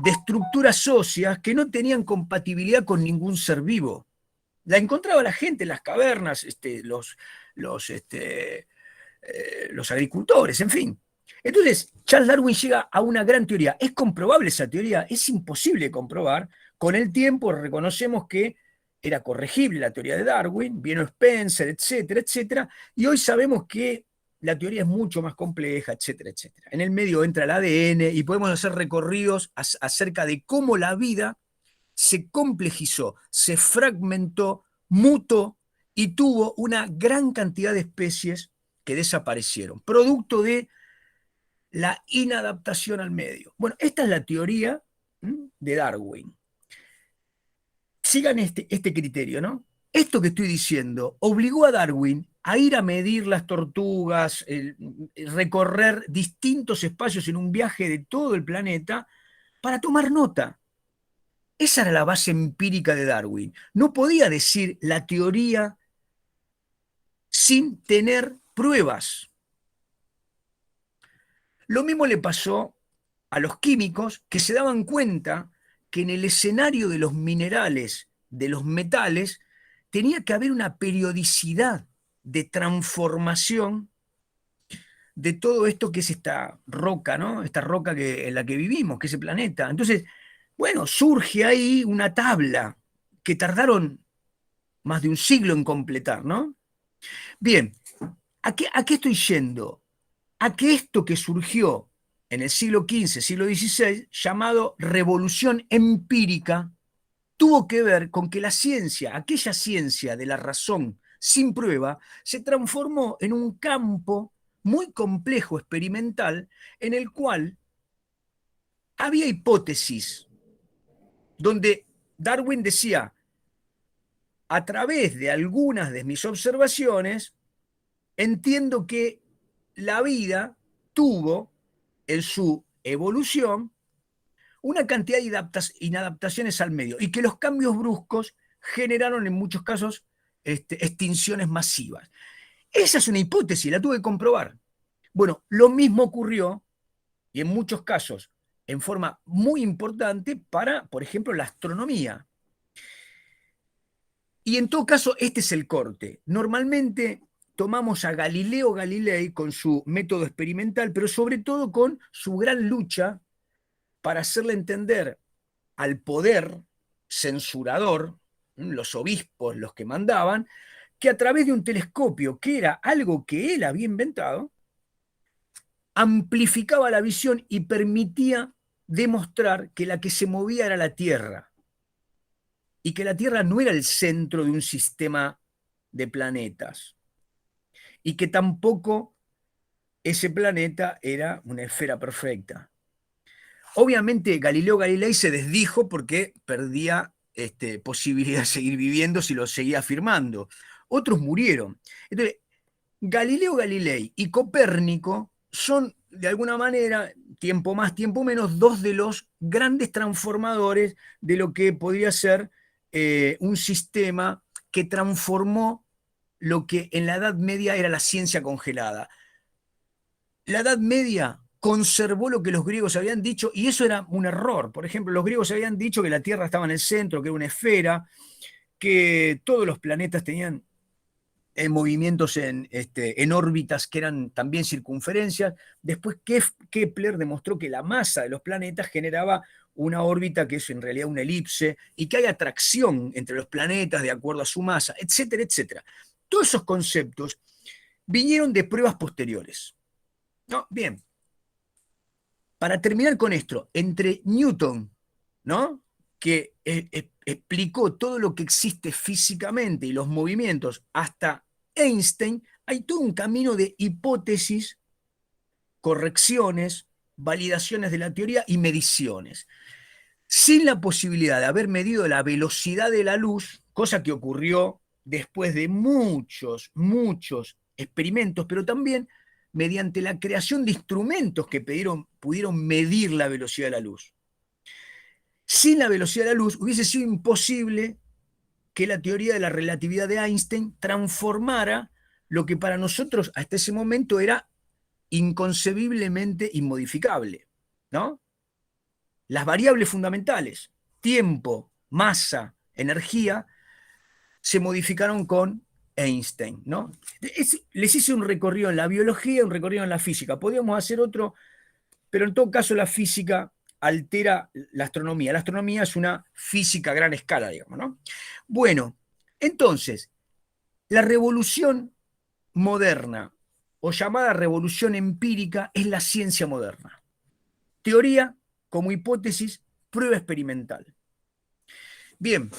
de estructuras óseas que no tenían compatibilidad con ningún ser vivo. La encontraba la gente en las cavernas, los agricultores, en fin. Entonces, Charles Darwin llega a una gran teoría. ¿Es comprobable esa teoría? Es imposible de comprobar. Con el tiempo reconocemos que era corregible la teoría de Darwin, vino Spencer, etcétera, etcétera, y hoy sabemos que la teoría es mucho más compleja, etcétera, etcétera. En el medio entra el ADN y podemos hacer recorridos acerca de cómo la vida se complejizó, se fragmentó, mutó y tuvo una gran cantidad de especies que desaparecieron, producto de la inadaptación al medio. Bueno, esta es la teoría de Darwin. Sigan este criterio, ¿no? Esto que estoy diciendo obligó a Darwin a ir a medir las tortugas, recorrer distintos espacios en un viaje de todo el planeta para tomar nota. Esa era la base empírica de Darwin. No podía decir la teoría sin tener pruebas. Lo mismo le pasó a los químicos que se daban cuenta que en el escenario de los minerales, de los metales, tenía que haber una periodicidad de transformación de todo esto que es esta roca, ¿no? Esta roca en la que vivimos, que es el planeta. Entonces, bueno, surge ahí una tabla que tardaron más de un siglo en completar, ¿no? Bien, ¿a qué estoy yendo? A que esto que surgió en el siglo XV, siglo XVI, llamado revolución empírica, tuvo que ver con que la ciencia, aquella ciencia de la razón sin prueba, se transformó en un campo muy complejo experimental en el cual había hipótesis, donde Darwin decía, a través de algunas de mis observaciones, entiendo que la vida tuvo en su evolución una cantidad de inadaptaciones al medio y que los cambios bruscos generaron en muchos casos extinciones masivas. Esa es una hipótesis, la tuve que comprobar. Bueno, lo mismo ocurrió, y en muchos casos en forma muy importante, para, por ejemplo, la astronomía. Y en todo caso, este es el corte. Normalmente tomamos a Galileo Galilei con su método experimental, pero sobre todo con su gran lucha para hacerle entender al poder censurador, los obispos, los que mandaban, que a través de un telescopio, que era algo que él había inventado, amplificaba la visión y permitía demostrar que la que se movía era la Tierra, y que la Tierra no era el centro de un sistema de planetas, y que tampoco ese planeta era una esfera perfecta. Obviamente Galileo Galilei se desdijo porque perdía posibilidad de seguir viviendo si lo seguía afirmando. Otros murieron. Entonces, Galileo Galilei y Copérnico son, de alguna manera, tiempo más, tiempo menos, dos de los grandes transformadores de lo que podría ser un sistema que transformó lo que en la Edad Media era la ciencia congelada. La Edad Media conservó lo que los griegos habían dicho, y eso era un error. Por ejemplo, los griegos habían dicho que la Tierra estaba en el centro, que era una esfera, que todos los planetas tenían movimientos en órbitas que eran también circunferencias. Después Kepler demostró que la masa de los planetas generaba una órbita que es en realidad una elipse, y que hay atracción entre los planetas de acuerdo a su masa, etcétera, etcétera. Todos esos conceptos vinieron de pruebas posteriores. ¿No? Bien. Para terminar con esto, entre Newton, ¿no?, que explicó todo lo que existe físicamente y los movimientos, hasta Einstein, hay todo un camino de hipótesis, correcciones, validaciones de la teoría y mediciones. Sin la posibilidad de haber medido la velocidad de la luz, cosa que ocurrió después de muchos experimentos, pero también mediante la creación de instrumentos que pudieron medir la velocidad de la luz. Sin la velocidad de la luz hubiese sido imposible que la teoría de la relatividad de Einstein transformara lo que para nosotros hasta ese momento era inconcebiblemente inmodificable, ¿no? Las variables fundamentales, tiempo, masa, energía, se modificaron con Einstein, ¿no? Les hice un recorrido en la biología, un recorrido en la física. Podríamos hacer otro, pero en todo caso la física altera la astronomía. La astronomía es una física a gran escala, digamos, ¿no? Bueno, entonces, la revolución moderna, o llamada revolución empírica, es la ciencia moderna. Teoría como hipótesis, prueba experimental. Bien,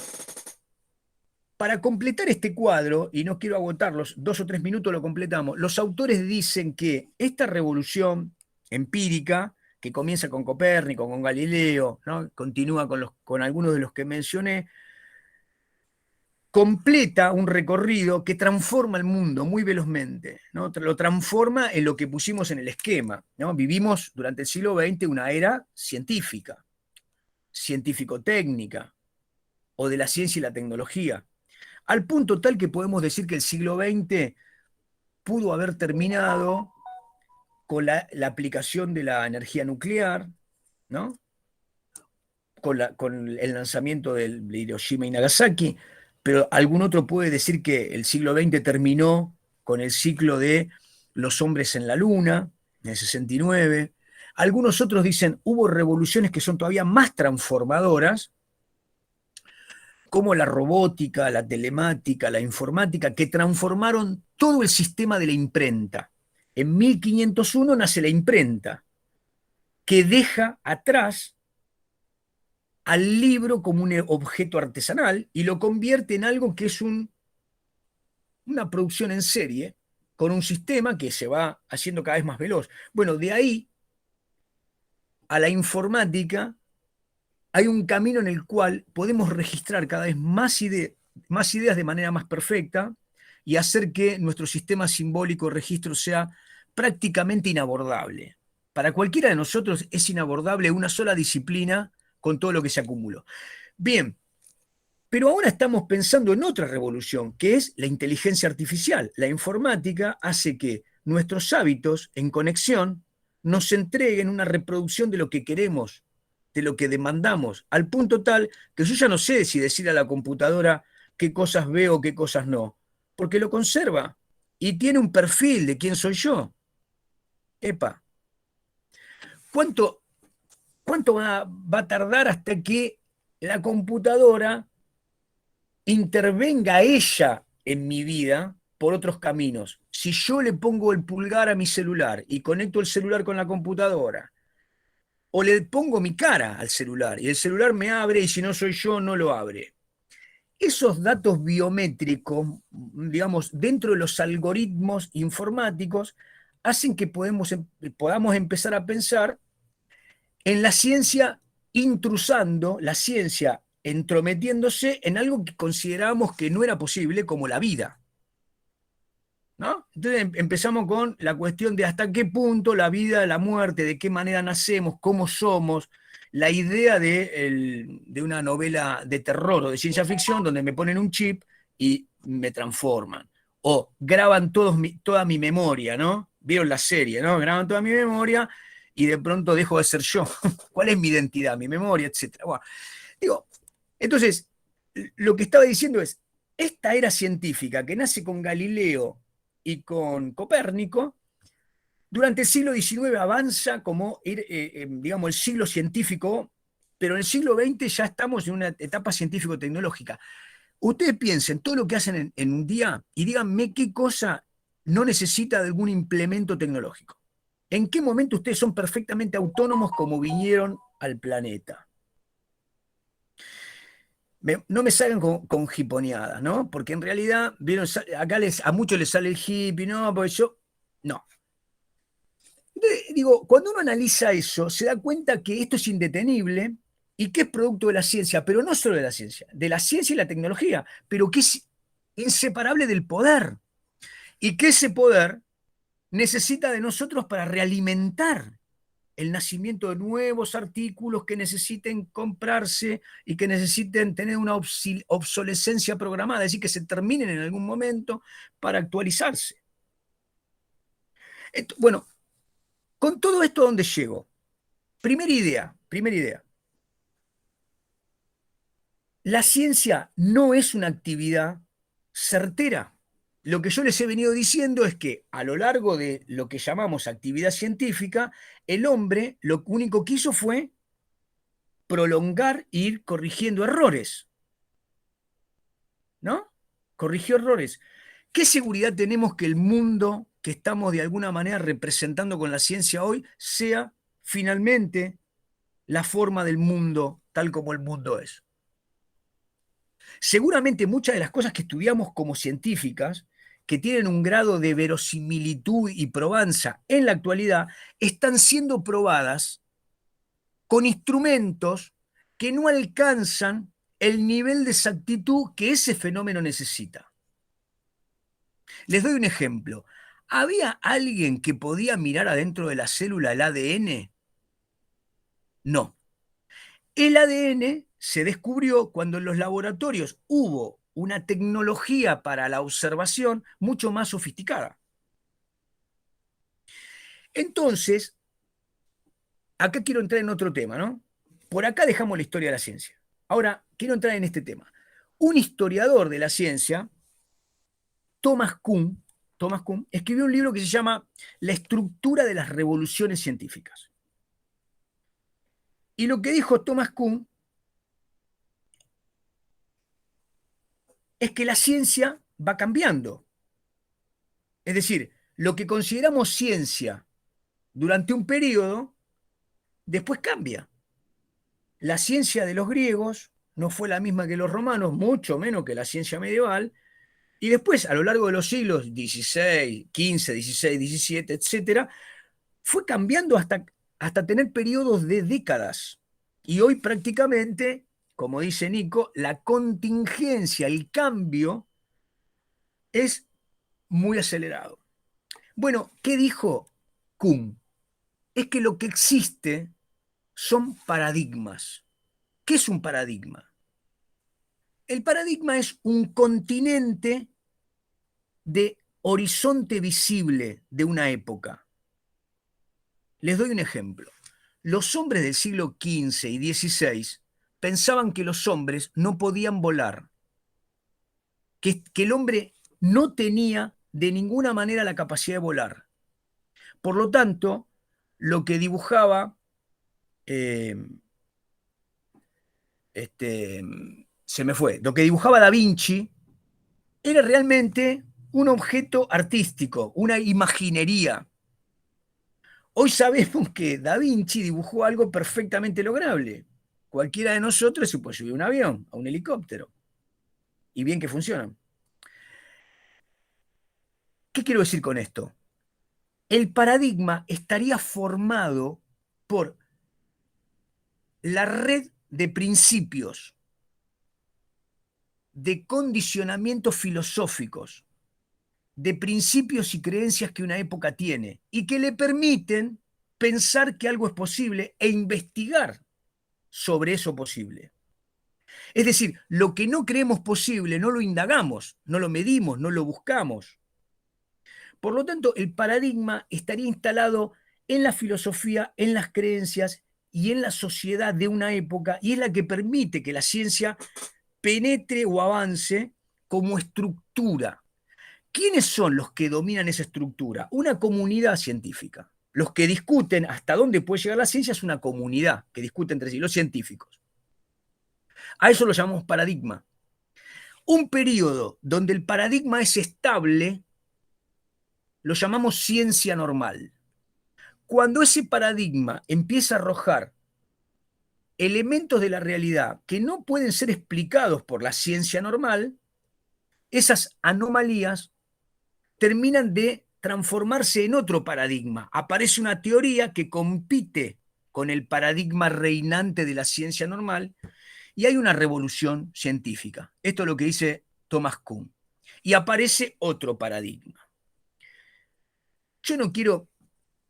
para completar este cuadro, y no quiero agotarlos, 2 o 3 minutos lo completamos, los autores dicen que esta revolución empírica, que comienza con Copérnico, con Galileo, ¿no?, continúa con algunos de los que mencioné, completa un recorrido que transforma el mundo muy velozmente, ¿no? Lo transforma en lo que pusimos en el esquema, ¿no? Vivimos durante el siglo XX una era científica, científico-técnica, o de la ciencia y la tecnología, al punto tal que podemos decir que el siglo XX pudo haber terminado con la aplicación de la energía nuclear, ¿no?, con el lanzamiento de Hiroshima y Nagasaki, pero algún otro puede decir que el siglo XX terminó con el ciclo de los hombres en la Luna, en el 69. Algunos otros dicen hubo revoluciones que son todavía más transformadoras, como la robótica, la telemática, la informática, que transformaron todo el sistema de la imprenta. En 1501 nace la imprenta, que deja atrás al libro como un objeto artesanal y lo convierte en algo que es una producción en serie, con un sistema que se va haciendo cada vez más veloz. Bueno, de ahí a la informática hay un camino en el cual podemos registrar cada vez más ideas de manera más perfecta y hacer que nuestro sistema simbólico de registro sea prácticamente inabordable. Para cualquiera de nosotros es inabordable una sola disciplina con todo lo que se acumuló. Bien, pero ahora estamos pensando en otra revolución, que es la inteligencia artificial. La informática hace que nuestros hábitos en conexión nos entreguen una reproducción de lo que queremos, de lo que demandamos, al punto tal que yo ya no sé si decir a la computadora qué cosas veo o qué cosas no, porque lo conserva y tiene un perfil de quién soy yo. Epa, ¿cuánto va a tardar hasta que la computadora intervenga ella en mi vida por otros caminos? Si yo le pongo el pulgar a mi celular y conecto el celular con la computadora, o le pongo mi cara al celular y el celular me abre y si no soy yo no lo abre. Esos datos biométricos, digamos, dentro de los algoritmos informáticos, hacen que podamos empezar a pensar en la ciencia intrusando, la ciencia entrometiéndose en algo que considerábamos que no era posible, como la vida. ¿No? Entonces empezamos con la cuestión de hasta qué punto la vida, la muerte, de qué manera nacemos, cómo somos, la idea de una novela de terror o de ciencia ficción donde me ponen un chip y me transforman. O graban toda mi memoria, ¿no? Vieron la serie, ¿no? Graban toda mi memoria y de pronto dejo de ser yo. ¿Cuál es mi identidad, mi memoria, etcétera? Bueno, digo, entonces, lo que estaba diciendo es, esta era científica que nace con Galileo y con Copérnico, durante el siglo XIX avanza como, digamos, el siglo científico, pero en el siglo XX ya estamos en una etapa científico-tecnológica. Ustedes piensen todo lo que hacen en un día y díganme qué cosa no necesita de algún implemento tecnológico. ¿En qué momento ustedes son perfectamente autónomos como vinieron al planeta? No me salgan con hiponeadas, ¿no? Porque en realidad, vieron, acá a muchos les sale el hippie, ¿no? Porque yo, no. Entonces, digo, cuando uno analiza eso, se da cuenta que esto es indetenible y que es producto de la ciencia, pero no solo de la ciencia y la tecnología, pero que es inseparable del poder. Y que ese poder necesita de nosotros para realimentar el nacimiento de nuevos artículos que necesiten comprarse y que necesiten tener una obsolescencia programada, es decir, que se terminen en algún momento para actualizarse. Bueno, con todo esto, ¿dónde llego? Primera idea. La ciencia no es una actividad certera. Lo que yo les he venido diciendo es que a lo largo de lo que llamamos actividad científica, el hombre lo único que hizo fue prolongar e ir corrigiendo errores. ¿No? Corrigió errores. ¿Qué seguridad tenemos que el mundo que estamos de alguna manera representando con la ciencia hoy sea finalmente la forma del mundo tal como el mundo es? Seguramente muchas de las cosas que estudiamos como científicas, que tienen un grado de verosimilitud y probanza en la actualidad, están siendo probadas con instrumentos que no alcanzan el nivel de exactitud que ese fenómeno necesita. Les doy un ejemplo. ¿Había alguien que podía mirar adentro de la célula el ADN? No. El ADN se descubrió cuando en los laboratorios hubo una tecnología para la observación mucho más sofisticada. Entonces, acá quiero entrar en otro tema, ¿no? Por acá dejamos la historia de la ciencia. Ahora, quiero entrar en este tema. Un historiador de la ciencia, Thomas Kuhn, escribió un libro que se llama La estructura de las revoluciones científicas. Y lo que dijo Thomas Kuhn es que la ciencia va cambiando. Es decir, lo que consideramos ciencia durante un periodo, después cambia. La ciencia de los griegos no fue la misma que los romanos, mucho menos que la ciencia medieval, y después, a lo largo de los siglos XVI, XV, XVI, XVII, etc., fue cambiando hasta tener periodos de décadas. Y hoy prácticamente, como dice Nico, la contingencia, el cambio, es muy acelerado. Bueno, ¿qué dijo Kuhn? Es que lo que existe son paradigmas. ¿Qué es un paradigma? El paradigma es un continente de horizonte visible de una época. Les doy un ejemplo. Los hombres del siglo XV y XVI pensaban que los hombres no podían volar, que el hombre no tenía de ninguna manera la capacidad de volar. Por lo tanto, lo que dibujaba, se me fue, lo que dibujaba Da Vinci era realmente un objeto artístico, una imaginería. Hoy sabemos que Da Vinci dibujó algo perfectamente lograble. Cualquiera de nosotros se puede subir a un avión, a un helicóptero. Y bien que funcionan. ¿Qué quiero decir con esto? El paradigma estaría formado por la red de principios, de condicionamientos filosóficos, de principios y creencias que una época tiene y que le permiten pensar que algo es posible e investigar sobre eso posible. Es decir, lo que no creemos posible no lo indagamos, no lo medimos, no lo buscamos. Por lo tanto, el paradigma estaría instalado en la filosofía, en las creencias y en la sociedad de una época, y es la que permite que la ciencia penetre o avance como estructura. ¿Quiénes son los que dominan esa estructura? Una comunidad científica. Los que discuten hasta dónde puede llegar la ciencia es una comunidad que discute entre sí, los científicos. A eso lo llamamos paradigma. Un periodo donde el paradigma es estable lo llamamos ciencia normal. Cuando ese paradigma empieza a arrojar elementos de la realidad que no pueden ser explicados por la ciencia normal, esas anomalías terminan de transformarse en otro paradigma. Aparece una teoría que compite con el paradigma reinante de la ciencia normal y hay una revolución científica. Esto es lo que dice Thomas Kuhn. Y aparece otro paradigma. Yo no quiero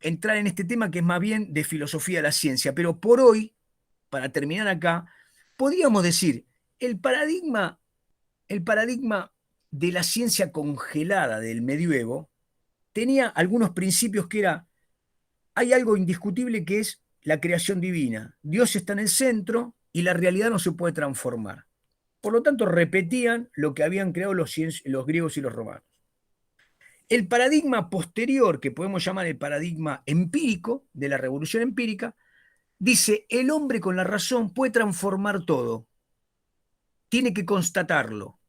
entrar en este tema que es más bien de filosofía de la ciencia, pero por hoy, para terminar acá, podríamos decir, el paradigma de la ciencia congelada del medioevo tenía algunos principios que era, hay algo indiscutible que es la creación divina. Dios está en el centro y la realidad no se puede transformar. Por lo tanto, repetían lo que habían creado los griegos y los romanos. El paradigma posterior, que podemos llamar el paradigma empírico, de la revolución empírica, dice, el hombre con la razón puede transformar todo. Tiene que constatarlo.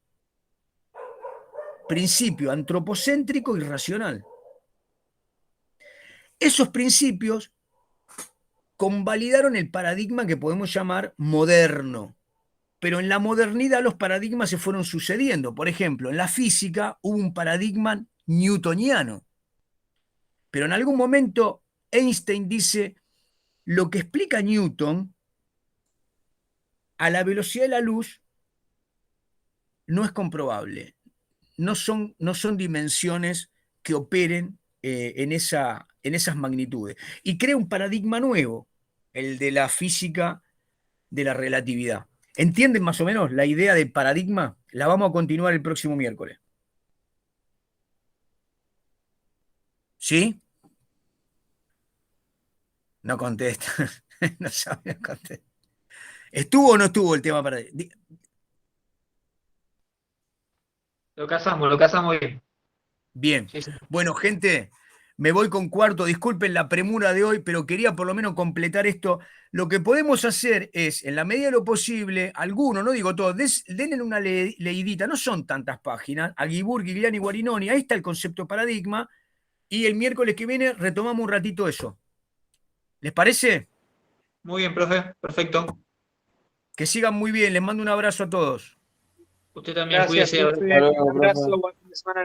Principio antropocéntrico y racional. Esos principios convalidaron el paradigma que podemos llamar moderno. Pero en la modernidad los paradigmas se fueron sucediendo. Por ejemplo, en la física hubo un paradigma newtoniano. Pero en algún momento Einstein dice, lo que explica Newton a la velocidad de la luz no es comprobable. No son dimensiones que operen en esas magnitudes. Y crea un paradigma nuevo, el de la física de la relatividad. ¿Entienden más o menos la idea de paradigma? La vamos a continuar el próximo miércoles. ¿Sí? No contesta. No sabe, no contesta. ¿Estuvo o no estuvo el tema paradigma? Lo casamos bien. Bien. Sí, sí. Bueno, gente, me voy con cuarto. Disculpen la premura de hoy, pero quería por lo menos completar esto. Lo que podemos hacer es, en la medida de lo posible, algunos, no digo todos, denle una leidita, no son tantas páginas, a Guibur, Gigliani, Guarinoni, ahí está el concepto paradigma, y el miércoles que viene retomamos un ratito eso. ¿Les parece? Muy bien, profe. Perfecto. Que sigan muy bien, les mando un abrazo a todos. Usted también, Gracias, cuídese. profe. Hasta luego, Un abrazo, profe. buen fin de semana.